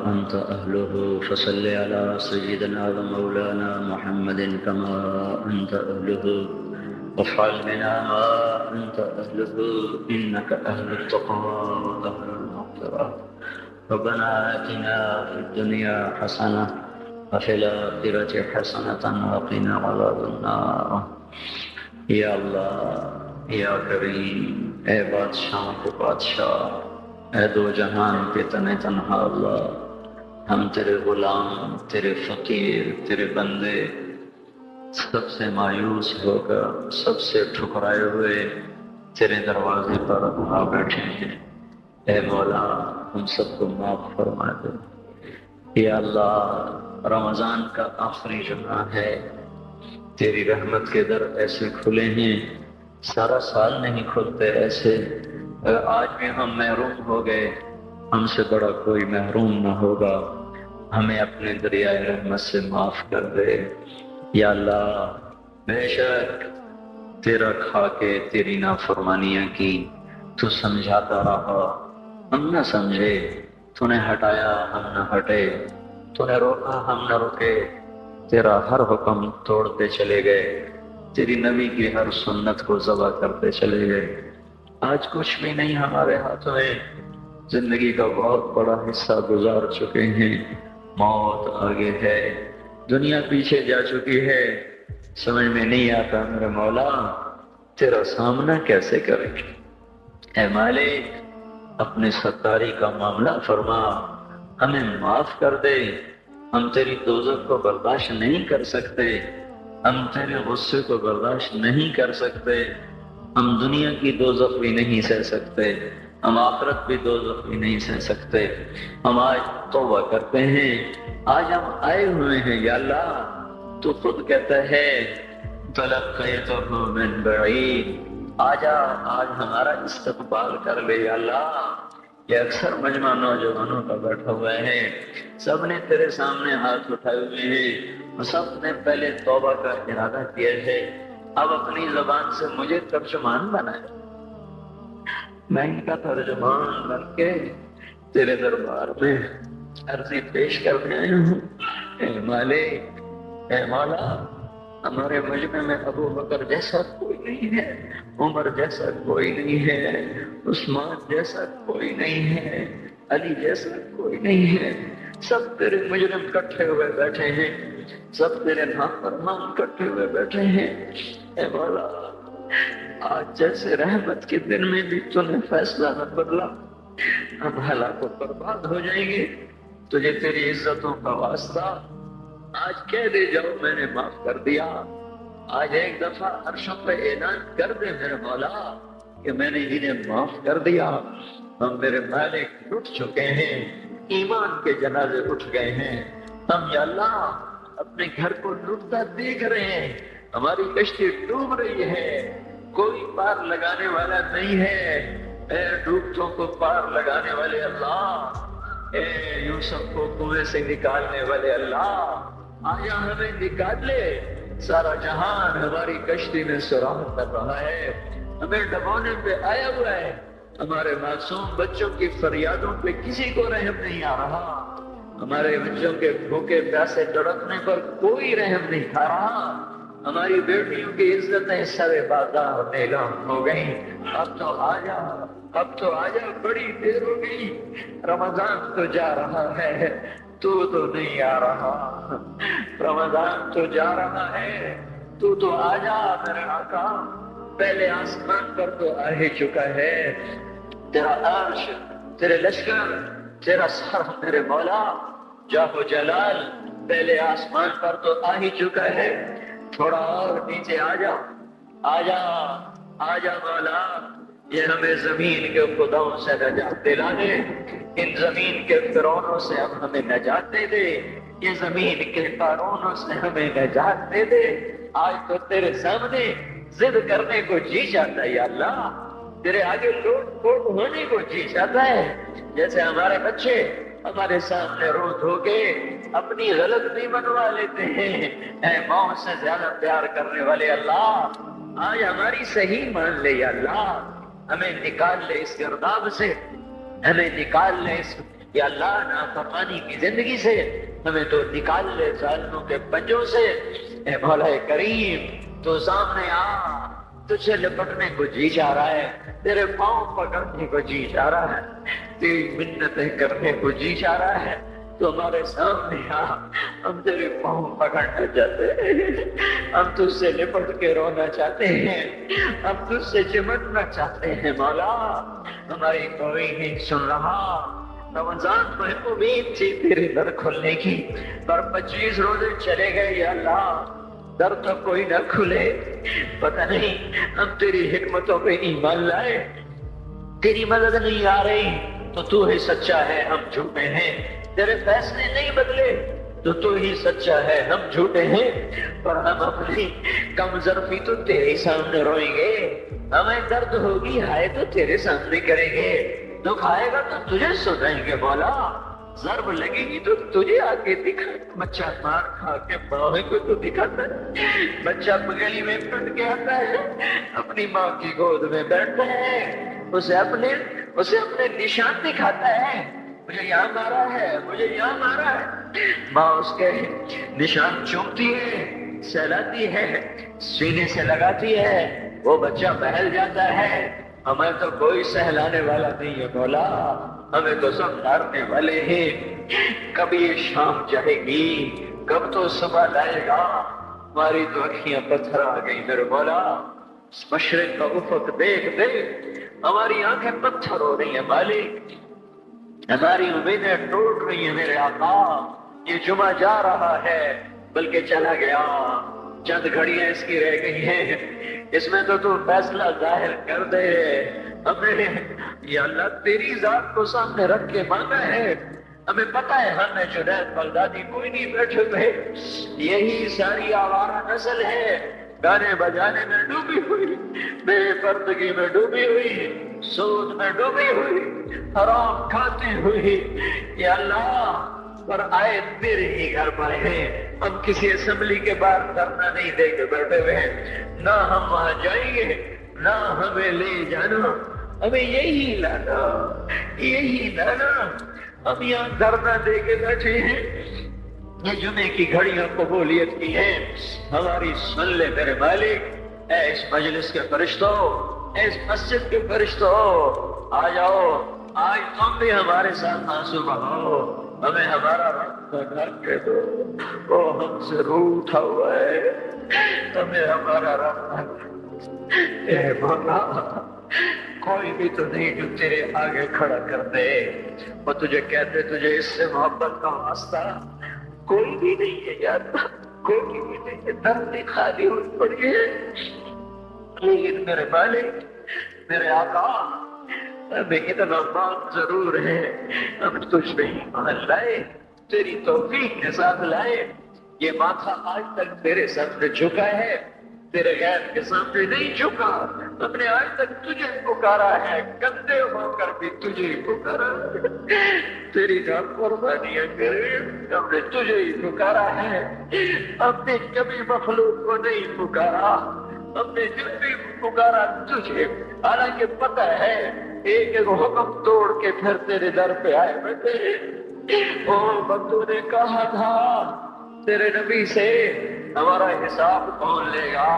أنت أهله فصل على سيدنا ومولانا محمد كما أنت أهله وافعل بنا ما أنت أهله إنك أهل التقوى وأهل المغفرة. ربنا آتنا في الدنيا حسنة وفي الآخرة حسنة وقنا عذاب النار. يا الله يا كريم اے بادشاہ کے بادشاہ، اے دو جہان کے تنے تنہا اللہ، ہم تیرے غلام، تیرے فقیر، تیرے بندے، سب سے مایوس ہو کر، سب سے ٹھکرائے ہوئے تیرے دروازے پر آ بیٹھے ہیں۔ اے مولا، ہم سب کو معاف فرما دے۔ یا اللہ، رمضان کا آخری جمعہ ہے، تیری رحمت کے در ایسے کھلے ہیں، سارا سال نہیں کھلتے ایسے۔ اگر آج بھی ہم محروم ہو گئے، ہم سے بڑا کوئی محروم نہ ہوگا، ہمیں اپنے دریائے رحمت سے معاف کر دے۔ یا اللہ، بے شک تیرا کھا کے تیری نافرمانیاں کی، تو سمجھاتا رہا، ہم نہ سمجھے، تو نے ہٹایا ہم نہ ہٹے، تو نے روکا ہم نہ رکے، تیرا ہر حکم توڑتے چلے گئے، تیری نبی کی ہر سنت کو ذبح کرتے چلے گئے۔ آج کچھ بھی نہیں ہمارے ہاتھوں میں، زندگی کا بہت بڑا حصہ گزار چکے ہیں، موت آگے ہے، دنیا پیچھے جا چکی ہے، سمجھ میں نہیں آتا میرے مولا تیرا سامنا کیسے کریں۔ اے مالک، اپنے ستاری کا معاملہ فرما، ہمیں معاف کر دے، ہم تیری دوزخ کو برداشت نہیں کر سکتے، ہم تیرے غصے کو برداشت نہیں کر سکتے، ہم دنیا کی دوزخ بھی نہیں سہ سکتے، ہم آخرت بھی دوزخ بھی نہیں سہ سکتے۔ ہم آج توبہ کرتے ہیں، آج ہم آئے ہوئے ہیں یا اللہ، تو خود کہتا ہے تلقیتہ من بعید، آجا، آج ہمارا استقبال کر لے یا اللہ۔ یہ اکثر مجمع نوجوانوں کا بیٹھا ہوا ہے، سب نے تیرے سامنے ہاتھ اٹھائے ہوئے ہیں، اور سب نے پہلے توبہ کا ارادہ کیا ہے، اب اپنی زبان سے مجھے ترجمان بنائے، میں ان کا ترجمان بن کے تیرے دربار میں عرضی پیش کرنے آیا ہوں۔ اے مالک، اے مولا، ہمارے مجمع میں ابو بکر جیسا کوئی نہیں ہے، عمر جیسا کوئی نہیں ہے، عثمان جیسا کوئی نہیں ہے، علی جیسا کوئی نہیں ہے، سب تیرے مجرم کٹھے ہوئے بیٹھے ہیں، سب تیرے نافرمان کٹھے ہوئے بیٹھے ہیں۔ اے مولا، آج جیسے رحمت کے دن میں بھی تو نے فیصلہ نہ بدلا، ہم ہلاکت برباد ہو جائیں گے، تجھے تیری عزتوں کا واسطہ آج کہہ دے جاؤ میں نے معاف کر دیا۔ آج ایک دفعہ عرشوں پہ اعلان کر دے میرے مولا کہ میں نے انہیں معاف کر دیا۔ ہم میرے مالک لٹ چکے ہیں، ایمان کے جنازے اٹھ گئے ہیں، ہم یا اللہ اپنے گھر کو لٹتا دیکھ رہے ہیں، ہماری کشتی ڈوب رہی ہے، کوئی پار لگانے والا نہیں ہے۔ اے ڈوبتوں کو پار لگانے والے اللہ، اے یوسف کو کنویں سے نکالنے والے اللہ، آیا ہمیں نکال لے۔ سارا جہان ہماری کشتی میں سراغ کر رہا ہے، ہمیں ڈبونے پہ آیا ہوا ہے، ہمارے معصوم بچوں کی فریادوں پہ کسی کو رحم نہیں آ رہا، ہمارے بچوں کے بھوکے پیاسے تڑپنے پر کوئی رحم نہیں کھا رہا، ہماری بیٹیوں کی عزتیں سرے بازار نیلام ہو گئیں۔ اب تو آجا، اب تو آجا، بڑی دیر ہو گئی، رمضان تو جا رہا ہے، تو نہیں آ رہا، رمضان تو جا رہا ہے، تو آجا میرے آقا، پہلے آسمان پر تو آ ہی چکا ہے، تیرا عرش، تیرے لشکر، تیرا سر میرے مولا جاہ و جلال پہلے آسمان پر تو آ ہی چکا ہے، تھوڑا اور نیچے آجا، آجا، آجا مولا، یہ ہمیں زمین کے خداؤں سے نجات دلا دے، ان زمین کے فرعونوں سے اب ہمیں نجات دے دے، یہ زمین کے قارونوں سے ہمیں نجات دے دے۔ آج تو تیرے سامنے ضد کرنے کو جی چاہتا ہے یا اللہ، تیرے آگے لوٹ پوٹ ہونے کو جی چاہتا ہے، جیسے ہمارے بچے ہمارے سامنے رو دھو کے اپنی غلطی منوا لیتے ہیں۔ اے موت سے زیادہ پیار کرنے والے اللہ، آج ہماری صحیح مان لے یا اللہ، ہمیں نکال لے اس گرداب سے، ہمیں نکال لے اس یا اللہ نافرمانی کی زندگی سے، ہمیں تو نکال لے ظالموں کے پنجوں سے۔ اے مولا کریم، تو سامنے آ، تجھے لپٹنے کو جی چاہ رہا ہے، تیرے پاؤں پکڑنے کو جی چاہ رہا ہے، تیری منتیں کرنے کو جی چاہ رہا ہے۔ تو ہمارے سامنے آ، ہم تیرے پاؤں پکڑنا چاہتے ہیں، ہم تجھ سے لپٹ کے رونا چاہتے ہیں، ہم تجھ سے چمٹنا چاہتے ہیں مولا، ہماری کوئی نہیں سن رہا۔ رمضان میں امید تھی تیرے در کھلنے کی، پر 25 روزے چلے گئے یا اللہ، در تو کوئی نہ کھلے۔ پتہ نہیں ہم تیری حکمتوں پہ ایمان لائے، تیری مدد نہیں آ رہی تو تو ہی سچا ہے، ہم جھوٹے ہیں، تیرے فیصلے نہیں بدلے تو ہی سچا ہے، ہم جھوٹے ہیں، پر ہم اپنی کم ظرفی تو تیرے سامنے روئیں گے، ہمیں درد ہوگی ہائے تو تیرے سامنے کریں گے، دکھ آئے گا تو تجھے سنائیں گے مولا، ضرب لگے گی تو تجھے آگے دکھا، بچہ مار کھا کے ماں کو تو دکھاتا ہے، بچہ گلی میں پٹ کے آتا ہے، اپنی ماں کی گود میں بیٹھتا ہے، اسے اپنے نشان دکھاتا ہے، مجھے یہاں مارا ہے، مجھے یہاں مارا ہے، ماں اس کے نشان چومتی ہے، سہلاتی ہے، سینے سے لگاتی ہے، وہ بچہ بہل جاتا ہے، ہمیں تو کوئی سہلانے والا نہیں ہے مولا، ہمیں تو سب مارنے والے ہیں، کب یہ شام جائے گی، کب تو صبح لائے گا، ہماری تو اکھیاں پتھر آ گئی میرے مولا، اس مشرق کا افق دیکھ دیکھ ہماری آنکھیں پتھر ہو رہی ہیں مالک، ہماری امیدیں ٹوٹ رہی ہیں میرے آقا، یہ جمعہ جا رہا ہے بلکہ چلا گیا، چند گھڑیاں اس کی رہ گئی ہیں، اس میں تو فیصلہ ظاہر کر دے، ہم نے یا اللہ تیری ذات کو سامنے رکھ کے مانگا ہے، ہمیں پتہ ہے ہم نے جنید بغدادی کوئی نہیں بیٹھے ہوئے، یہی ساری آوارہ نسل ہے، گانے بجانے میں ڈوبی ہوئی، بے پردگی میں ڈوبی ہوئی، سود میں ڈوبی ہوئی، حرام کھاتی ہوئی، یا اللہ پر آئے تیرے ہی گھر پر ہیں، ہم کسی اسمبلی کے باہر دھرنا نہیں دے کے بیٹھے ہوئے ہیں، نہ ہم وہاں جائیں گے، نہ ہمیں لے جانا، ہمیں یہی لانا، یہی لانا، ہم یہاں دھرنا دے کے بیٹھے ہیں، یہ جمعے کی گھڑیاں قبولیت کی ہیں، ہماری سن لے میرے مالک، اے اس مجلس کے فرشتوں، اے اس مسجد کے فرشتوں، آ جاؤ، آج تم بھی ہمارے ساتھ آنسو بہاؤ، ہمیں ہمارا رب بنا کے دو، وہ ہم سے روٹھا ہوا ہے، ہمیں ہمارا رب، اے مولا، کوئی بھی تو نہیں جو تیرے آگے کھڑا کر دے، وہ تجھے کہتے تجھے اس سے محبت کا واسطہ، کوئی بھی نہیں ہے یار، کوئی بھی نہیں ہے، دھرتی خالی ہوئی پڑی ہے، لیکن میرے مالک، میرے آقا، ہمیں اتنا مان ضرور ہے، ہم تجھ پہ ایمان لائے، تیری توفیق کے ساتھ لائے، یہ ماتھا آج تک تیرے سامنے جھکا ہے، تیرے غیر کے سامنے نہیں جھکا، ہم نے آج تک تجھے پکارا ہے، گندے ہو کر بھی تجھے پکارا ہے، تیری نافرمانیاں کرے ہم نے تجھے ہی پکارا ہے، ہم نے کبھی مخلوق کو نہیں پکارا، ہم نے جب بھی پکارا تجھے، حالانکہ پتہ ہے ایک ایک حکم توڑ کے پھر تیرے در پہ آئے بیٹھے، او بندو نے کہا تھا تیرے نبی سے ہمارا حساب کون لے گا،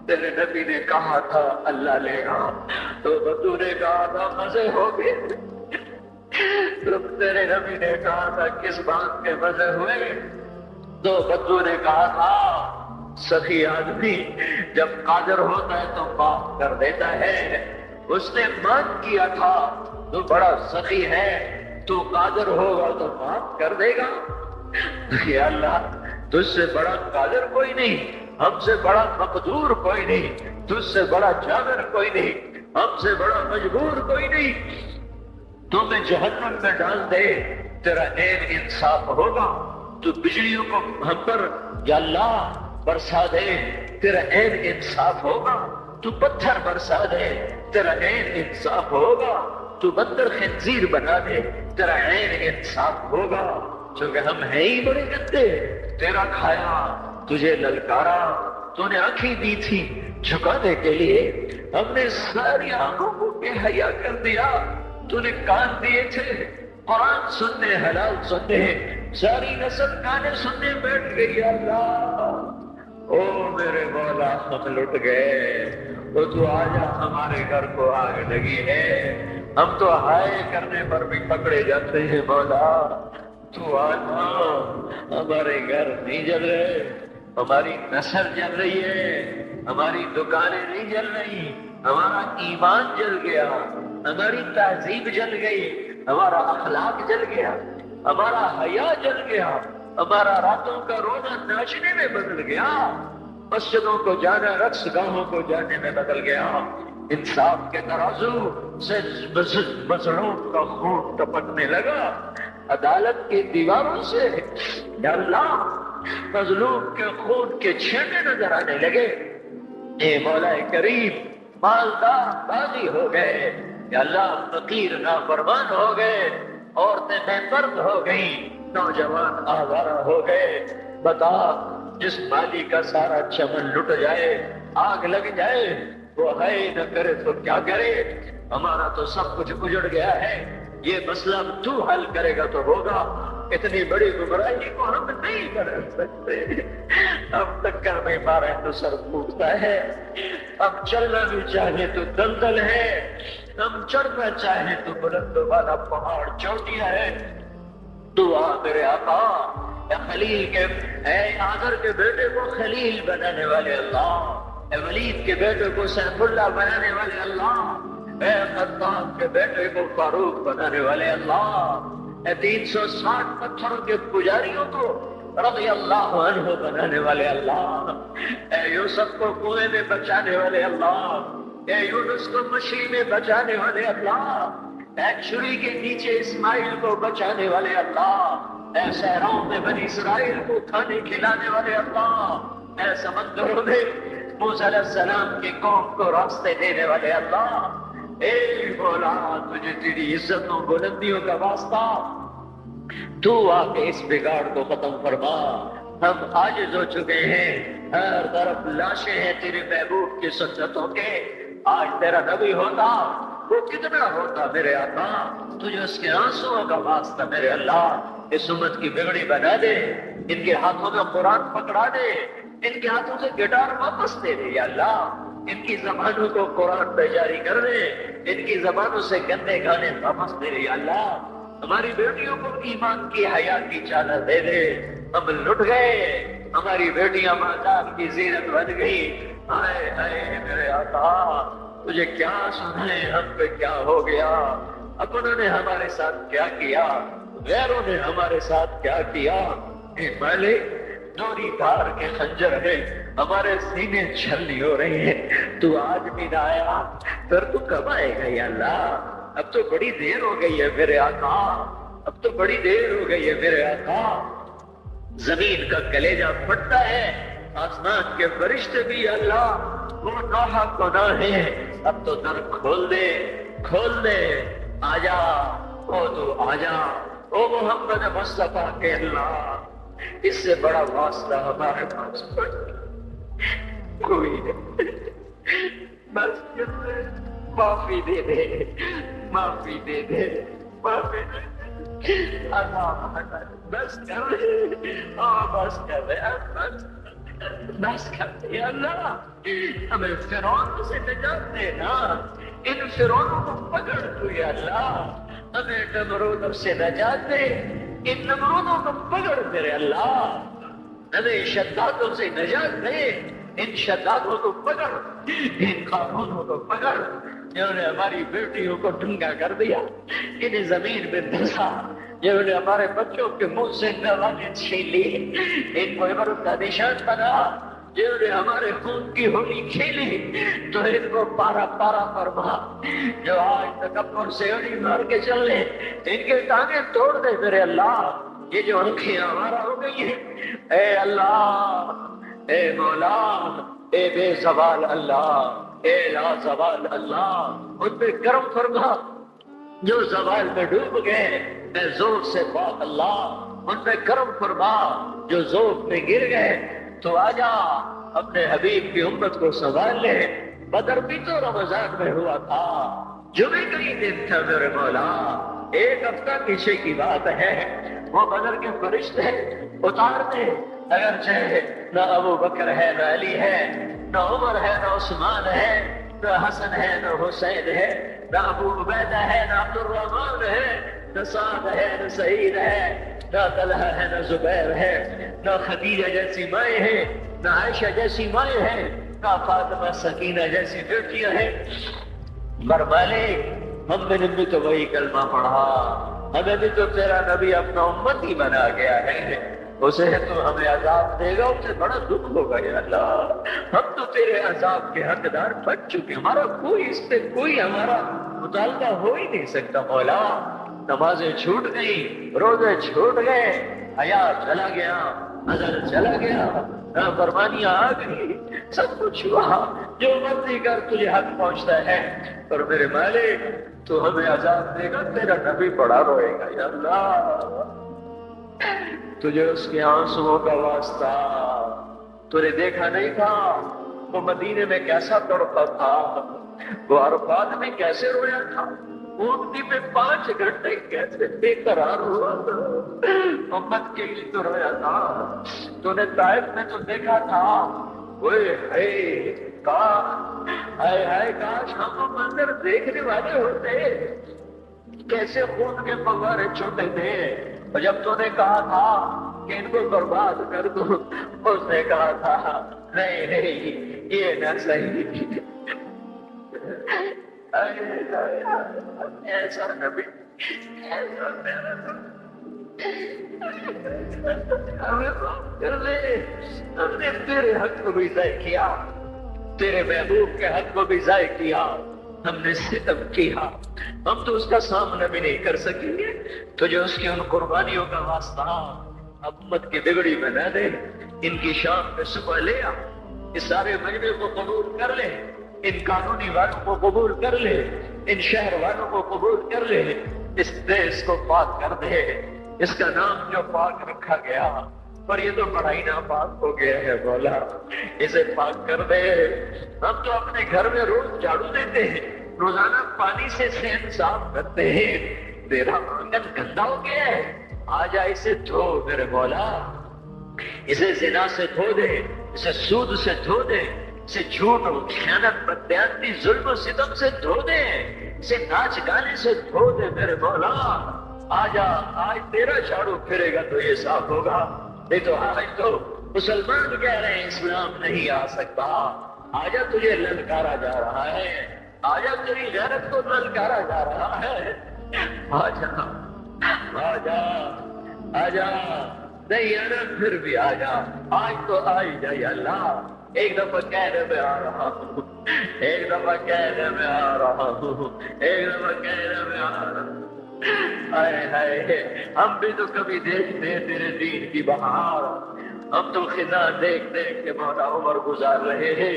تیرے نبی نے کہا تھا اللہ لے گا، تو بندو نے کہا تھا مزے ہو گئے، تم تیرے نبی نے کہا تھا کس بات کے مزے ہوئے، تو بندو نے کہا تھا سخی آدمی جب قادر ہوتا ہے تو معاف کر دیتا ہے، اس نے مان کیا تھا تو بڑا سخی ہے، تو قادر ہوگا تو معاف کر دے گا، یا اللہ تجھ سے بڑا قادر کوئی نہیں، ہم سے بڑا مقدور کوئی نہیں، تجھ سے بڑا جابر کوئی نہیں، ہم سے بڑا مجبور کوئی نہیں، تمہیں جہنم میں ڈال دے تیرا عین انصاف ہوگا، تو بجلیوں کو ہم پر یا اللہ برسا دے تیرا عین انصاف ہوگا، تو پتھر برسا دے تیرا عین انصاف ہوگا، تو بندر خنزیر بنا دے تیرا عین انصاف ہوگا، چونکہ ہم ہیں ہی بڑے گندے، تیرا کھایا تجھے للکارا، تو نے آنکھیں دی تھی جھکانے کے لیے، ہم نے ساری آنکھوں کو بے حیا کر دیا، تو نے کان دیے تھے قرآن سننے حلال سننے، ساری نسل گانے سننے بیٹھ گئی، اللہ او میرے مولا ہم لٹ گئے، تو تو آجا ہمارے گھر کو آگ لگی ہے، ہم تو ہائے کرنے پر بھی پکڑے جاتے ہیں مولا، تو آنا، ہمارے گھر نہیں جل رہے، ہماری نسل جل رہی ہے، ہماری دکانیں نہیں جل رہی، ہمارا ایمان جل گیا، ہماری تہذیب جل گئی، ہمارا اخلاق جل گیا، ہمارا حیا جل گیا، ہمارا راتوں کا رونا ناچنے میں بدل گیا، مسجدوں کو جانا رقص گاہوں کو جانے میں بدل گیا، انصاف کے ترازو سے مظلوم کا خون ٹپکنے لگا، عدالت کی دیواروں سے یا اللہ مظلوم کے خون کے چھینٹے نظر آنے لگے۔ اے مولا کریم، مالدار باغی ہو گئے، یا اللہ فقیر نافرمان ہو گئے، عورتیں بے پرد ہو گئیں، نوجوان آوارہ ہو گئے۔ بتا، جس مالی کا سارا چمن لٹ جائے، آگ لگ جائے، وہ ہے نہ کرے تو کیا کرے؟ ہمارا تو سب کچھ اجڑ گیا ہے، یہ مسئلہ تو حل کرے گا تو ہوگا، اتنی بڑی گمراہی کو ہم نہیں کر سکتے، ہم ٹکر میں مارے تو سر پھوٹتا ہے، ہم چلنا بھی چاہے تو دلدل ہے، ہم چڑھنا چاہے تو بلند والا پہاڑ چوٹیاں ہے۔ دعا میرے آقا، اے خلیل کے، اے آذر کے بیٹے کو خلیل بنانے والے اللہ، اے ولید کے بیٹے کو سیف اللہ بنانے والے اللہ، اے خطاب کے بیٹے کو فاروق بنانے والے اللہ، اے 360 پتھروں کے پجاریوں کو رضی اللہ عنہ بنانے والے اللہ، اے یوسف کو کنویں میں بچانے والے اللہ، اے یونس کو مچھلی میں بچانے والے اللہ، اے چھری کے نیچے اسماعیل کو بچانے والے اللہ، اے صحراؤں میں بنی اسرائیل کو کھانے کھلانے والے اللہ، اے سمندروں میں موسیٰ علیہ السلام کی قوم کو راستے دینے والے اللہ، اے مولا تجھے تیری عزتوں بلندیوں کا واسطہ، تو آ کے اس بگاڑ کو ختم فرما، ہم عاجز ہو چکے ہیں، ہر طرف لاشیں ہیں تیرے محبوب کی سنتوں کے، آج تیرا نبی ہوتا وہ کتنا ہوتا میرے آقا، تجھے اس کے آنسوؤں کا واسطہ میرے اللہ اس امت کی بگڑی بنا دے، ان کے ہاتھوں میں قرآن پکڑا دے، ان کے ہاتھوں سے گٹار واپس دے دے یا اللہ، ان کی زبانوں کو قرآن پہ جاری کر دے، ان کی زبانوں سے گندے گانے واپس دے دے یا اللہ، ہماری بیٹیوں کو ایمان کی حیا کی چادر دے دے، ہم لٹ گئے، ہماری بیٹیاں مادام کی زینت بن گئی، ہائے ہائے میرے آقا تجھے کیا سنائے، ہم پہ کیا ہو گیا، اپنوں نے ہمارے ساتھ کیا کیا، غیروں نے ہمارے ساتھ کیا کیا، اے مالک دوری دھار کے خنجر ہے، ہمارے سینے چھلنی ہو رہی ہیں، تو آج بھی نہ آیا، پھر تو کب آئے گا یا اللہ، اب تو بڑی دیر ہو گئی ہے میرے آقا، اب تو بڑی دیر ہو گئی ہے میرے آقا، زمین کا کلیجہ پھٹتا ہے، آسمان کے فرشتے بھی اللہ وہ نوحہ گناہ ہے، اب تو در کھول دے، کھول دے، آجا او تو آجا، او محمد مصطفیٰ کے اللہ، اس سے بڑا واسطہ ہمارے پاس کوئی نہیں، بس معافی دے دے، معافی دے دے، معافی دے دے، اللہ بس کر دے، بس کر دے، بس کر دے اللہ، ہمیں فرعون سے نجات دینا، ان فرعونوں کو پکڑ تو یا اللہ، ہمیں نمرودوں سے نجات دے، ان نمرودوں کو پکڑ میرے اللہ، ہمیں شدادوں سے نجات دے، ان شدادوں کو پکڑ، ان قانونوں کو پکڑ جنہوں نے ہماری بیٹیوں کو ڈنگا کر دیا، انہیں زمین میں دھسا، جنہوں نے ہمارے بچوں کے منہ سے نوازیں چھین لی، ان کو عبرت کا نشان بنا، جنہوں نے ہمارے خون کی ہولی کھیلی تو ان کو پارا پارا فرما، جو آج تکبر سے اڑی مار کے چل لے ان کے ٹانگیں توڑ دے میرے اللہ، یہ جو آنکھیں آوارہ ہو گئی ہیں، اے اللہ، اے مولا، اے بے زوال اللہ، اے لا زوال اللہ، ان پہ کرم فرما، جو زوال میں ڈوب گئے اے ذوق سے پاک اللہ، ان پہ کرم فرما، جو ذوق میں گر گئے تو آجا اپنے حبیب کی امت کو سنبھال لے، بدر بھی تو رمضان میں ہوا تھا، جمعے کا ہی دن تھا میرے مولا، ایک ہفتہ پیچھے کی بات ہے، وہ بدر کے فرشتے اتار دے، اگرچہ نہ ابو بکر ہے، نہ علی ہے، نہ عمر ہے، نہ عثمان ہے، نہ حسن ہے، نہ حسین ہے، نہ ابو عبیدہ ہے، نہ عبد الرحمن ہے، نہ سعد ہے، نہ سعید ہے، نہ طلحہ ہے، نہ زبیر ہے، نہ خدیجہ جیسی مائیں ہیں، نہ عائشہ جیسی مائیں ہیں، نہ فاطمہ سکینہ جیسی بیٹیاں ہیں۔ پر مالک ہم نے بھی تو وہی کلمہ پڑھا، ہمیں بھی تو تیرا نبی اپنا امت ہی بنا گیا ہے، اسے تو ہمیں عذاب دے گا، اسے بڑا دکھ ہوگا یا اللہ۔ ہم تو تیرے عذاب کے حقدار بن چکے، ہمارا کوئی اس پہ کوئی ہمارا مطالبہ ہو ہی نہیں سکتا مولا۔ نمازیں چھوٹ گئی، روزے چھوٹ گئے، حیا چلا گیا، نظر چلا گیا، نافرمانیاں آ گئی، سب کچھ ہوا، جو مرضی کر تجھے حق پہنچتا ہے، پر میرے مالک تو ہمیں عذاب دے گا، تیرا نبی بڑا روئے گا یا اللہ۔ تجھے اس کے آنسوؤں کا واسطہ، تو نے دیکھا نہیں تھا وہ مدینے میں کیسا تڑپا تھا، وہ عرفات میں کیسے رویا تھا، اونٹنی میں 5 گھنٹے کیسے بے قرار ہوا تھا، امت کے لیے تو رویا تھا۔ تو نے طائف میں تو دیکھا تھا، اوئے ہائے کاش، ہائے ہائے کاش ہم وہ منظر دیکھنے والے ہوتے، کیسے خون کے فوارے چھوٹے تھے۔ اور جب تو نے کہا تھا کہ ان کو برباد کر دو، اس نے کہا تھا نہیں نہیں یہ نہ صحیح، ایسا نبی، ایسا میرا ہمیں معاف کر دے، ہم نے تیرے حق کو بھی ضائع کیا، تیرے محبوب کے حق کو بھی ضائع کیا، ہم نے ستم کیا، ہم تو اس کا سامنا بھی نہیں کر سکیں گے۔ تجھے اس کی ان قربانیوں کا واسطہ امت کی بگڑی بنا دے، ان کی شام پہ صبح لے آ، اس سارے مجمع کو قبول کر لے، ان قانونی والوں کو قبول کر لے، ان شہر والوں کو قبول کر لے، اس دیش کو پاک کر دے، اس کا نام جو پاک رکھا گیا، پر یہ تو بڑا ہی ناپاک ہو گیا ہے مولا، اسے پاک کر دے۔ ہم تو اپنے گھر میں روز جھاڑو دیتے ہیں، روزانہ پانی سے صحن صاف کرتے ہیں، تیرا آنگن گندا ہو گیا ہے، آ جا اسے دھو میرے مولا، اسے زنا سے دھو دے، اسے سود سے دھو دے، اسے جھوٹ و خیانت بددیانتی ظلم و ستم سے دھو دے، اسے ناچ گانے سے دھو دے میرے مولا۔ آجا، آج تیرا جھاڑو پھرے گا تو یہ صاف ہوگا، نہیں تو آج تو مسلمان کہہ رہے ہیں اسلام نہیں آ سکتا۔ آجا تجھے للکارا جا رہا ہے، آجا تیری غیرت کو للکارا جا رہا ہے، آجا آجا آجا، نہیں آنا پھر بھی آجا، آج تو آئی جائے اللہ۔ ایک دفعہ کہنے میں آ رہا ہوں، ایک دفعہ کہنے میں آ رہا ہوں، ایک دفعہ کہنے میں آ رہا ہوں۔ ہائے ہائے، ہم بھی تو کبھی دیکھتے ہیں تیرے دین کی بہار، ہم تو خزاں دیکھ دیکھ کے مولا عمر گزار رہے ہیں،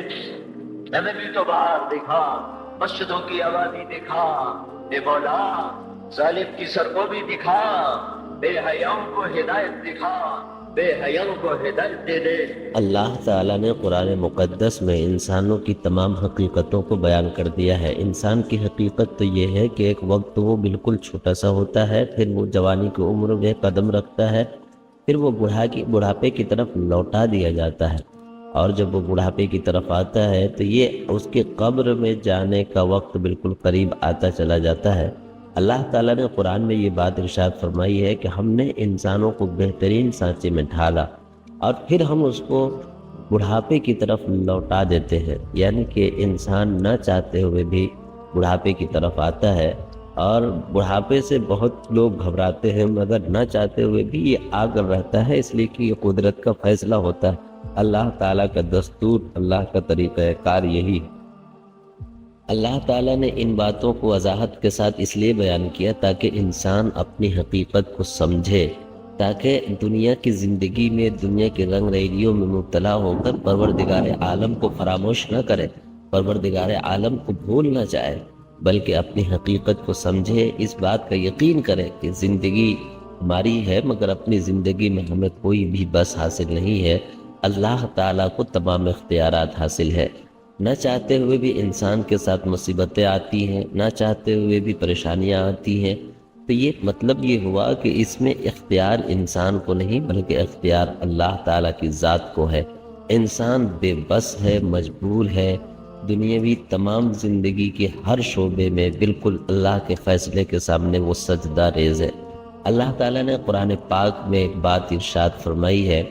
ہمیں بھی تو بہار دکھا، مسجدوں کی آبادی دکھا، اے مولا ظالم کی سڑکوں بھی دکھا، بے حیاؤں کو ہدایت دکھا، بے حیاؤں کو ہدایت دے دے۔ اللہ تعالیٰ نے قرآن مقدس میں انسانوں کی تمام حقیقتوں کو بیان کر دیا ہے۔ انسان کی حقیقت تو یہ ہے کہ ایک وقت وہ بالکل چھوٹا سا ہوتا ہے، پھر وہ جوانی کی عمر میں قدم رکھتا ہے، پھر وہ بڑھاپے کی طرف لوٹا دیا جاتا ہے، اور جب وہ بڑھاپے کی طرف آتا ہے تو یہ اس کے قبر میں جانے کا وقت بالکل قریب آتا چلا جاتا ہے۔ اللہ تعالیٰ نے قرآن میں یہ بات ارشاد فرمائی ہے کہ ہم نے انسانوں کو بہترین سانچے میں ڈھالا اور پھر ہم اس کو بڑھاپے کی طرف لوٹا دیتے ہیں، یعنی کہ انسان نہ چاہتے ہوئے بھی بڑھاپے کی طرف آتا ہے، اور بڑھاپے سے بہت لوگ گھبراتے ہیں، مگر نہ چاہتے ہوئے بھی یہ آ کر رہتا ہے، اس لیے کہ یہ قدرت کا فیصلہ ہوتا ہے، اللہ تعالیٰ کا دستور، اللہ کا طریقہ کار یہی ہے۔ اللہ تعالیٰ نے ان باتوں کو وضاحت کے ساتھ اس لیے بیان کیا تاکہ انسان اپنی حقیقت کو سمجھے، تاکہ دنیا کی زندگی میں دنیا کے رنگ ریلیوں میں مبتلا ہو کر پروردگار عالم کو فراموش نہ کرے، پروردگار عالم کو بھول نہ جائے، بلکہ اپنی حقیقت کو سمجھے، اس بات کا یقین کرے کہ زندگی ہماری ہے، مگر اپنی زندگی میں ہمیں کوئی بھی بس حاصل نہیں ہے، اللہ تعالیٰ کو تمام اختیارات حاصل ہے۔ نہ چاہتے ہوئے بھی انسان کے ساتھ مصیبتیں آتی ہیں، نہ چاہتے ہوئے بھی پریشانیاں آتی ہیں، تو یہ مطلب یہ ہوا کہ اس میں اختیار انسان کو نہیں بلکہ اختیار اللہ تعالیٰ کی ذات کو ہے۔ انسان بے بس ہے، مجبور ہے، دنیاوی تمام زندگی کے ہر شعبے میں بالکل اللہ کے فیصلے کے سامنے وہ سجدہ ریز ہے۔ اللہ تعالیٰ نے قرآن پاک میں ایک بات ارشاد فرمائی ہے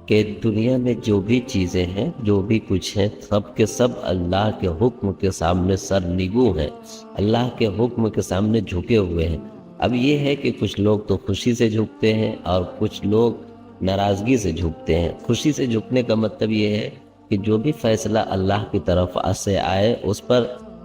کہ دنیا میں جو بھی چیزیں ہیں، جو بھی کچھ ہیں، سب کے سب اللہ کے حکم کے سامنے سر نگو ہیں، اللہ کے حکم کے سامنے جھکے ہوئے ہیں۔ اب یہ ہے کہ کچھ لوگ تو خوشی سے جھکتے ہیں اور کچھ لوگ ناراضگی سے جھکتے ہیں۔ خوشی سے جھکنے کا مطلب یہ ہے کہ جو بھی فیصلہ اللہ کی طرف سے آئے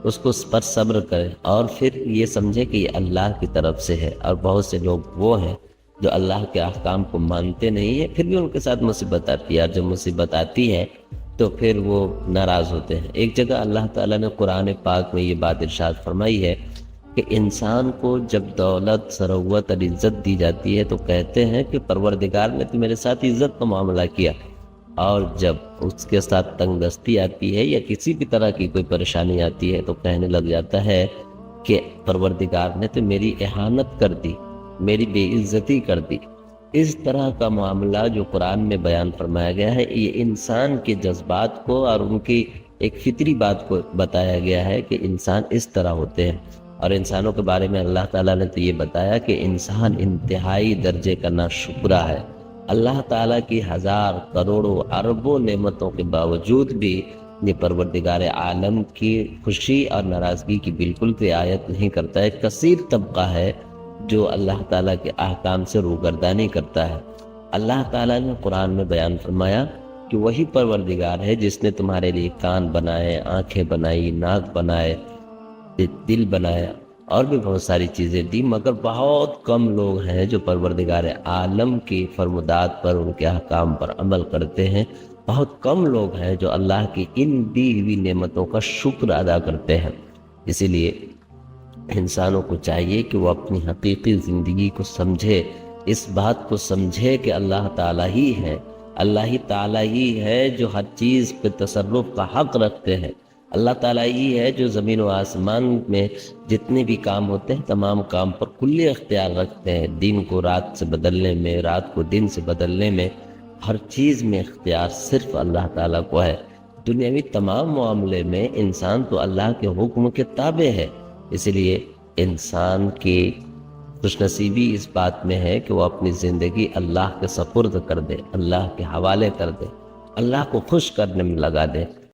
اس کو صبر کرے اور پھر یہ سمجھے کہ یہ اللہ کی طرف سے ہے۔ اور بہت سے لوگ وہ ہیں جو اللہ کے احکام کو مانتے نہیں ہیں، پھر بھی ان کے ساتھ مصیبت آتی ہے، اور جب مصیبت آتی ہے تو پھر وہ ناراض ہوتے ہیں۔ ایک جگہ اللہ تعالیٰ نے قرآن پاک میں یہ بات ارشاد فرمائی ہے کہ انسان کو جب دولت، ثروت اور عزت دی جاتی ہے تو کہتے ہیں کہ پروردگار نے تو میرے ساتھ عزت کا معاملہ کیا، اور جب اس کے ساتھ تنگ دستی آتی ہے یا کسی بھی طرح کی کوئی پریشانی آتی ہے تو کہنے لگ جاتا ہے کہ پروردگار نے تو میری اہانت کر دی، میری بے عزتی کر دی۔ اس طرح کا معاملہ جو قرآن میں بیان فرمایا گیا ہے، یہ انسان کے جذبات کو اور ان کی ایک فطری بات کو بتایا گیا ہے کہ انسان اس طرح ہوتے ہیں۔ اور انسانوں کے بارے میں اللہ تعالیٰ نے تو یہ بتایا کہ انسان انتہائی درجے کا ناشکرا ہے۔ اللہ تعالیٰ کی ہزار کروڑوں اربوں نعمتوں کے باوجود بھی یہ پروردگار عالم کی خوشی اور ناراضگی کی بالکل رعایت نہیں کرتا ہے۔ کثیر طبقہ ہے جو اللہ تعالیٰ کے احکام سے روگردانی کرتا ہے۔ اللہ تعالیٰ نے قرآن میں بیان فرمایا کہ وہی پروردگار ہے جس نے تمہارے لیے کان بنائے، آنکھیں بنائی، ناک بنائے، دل بنایا اور بھی بہت ساری چیزیں دی، مگر بہت کم لوگ ہیں جو پروردگار عالم کی فرمودات پر، ان کے احکام پر عمل کرتے ہیں۔ بہت کم لوگ ہیں جو اللہ کی ان دی ہوئی نعمتوں کا شکر ادا کرتے ہیں۔ اسی لیے انسانوں کو چاہیے کہ وہ اپنی حقیقی زندگی کو سمجھے، اس بات کو سمجھے کہ اللہ تعالیٰ ہی ہے، اللہ ہی تعالیٰ ہی ہے جو ہر چیز پہ تصرف کا حق رکھتے ہیں۔ اللہ تعالیٰ ہی ہے جو زمین و آسمان میں جتنے بھی کام ہوتے ہیں تمام کام پر کلی اختیار رکھتے ہیں۔ دن کو رات سے بدلنے میں، رات کو دن سے بدلنے میں، ہر چیز میں اختیار صرف اللہ تعالیٰ کو ہے۔ دنیاوی تمام معاملے میں انسان تو اللہ کے حکم کے تابع ہے۔ اس لیے انسان کی خوش نصیبی اس بات میں ہے کہ وہ اپنی زندگی اللہ کے سپرد کر دے، اللہ کے حوالے کر دے، اللہ کو خوش کرنے میں لگا دے۔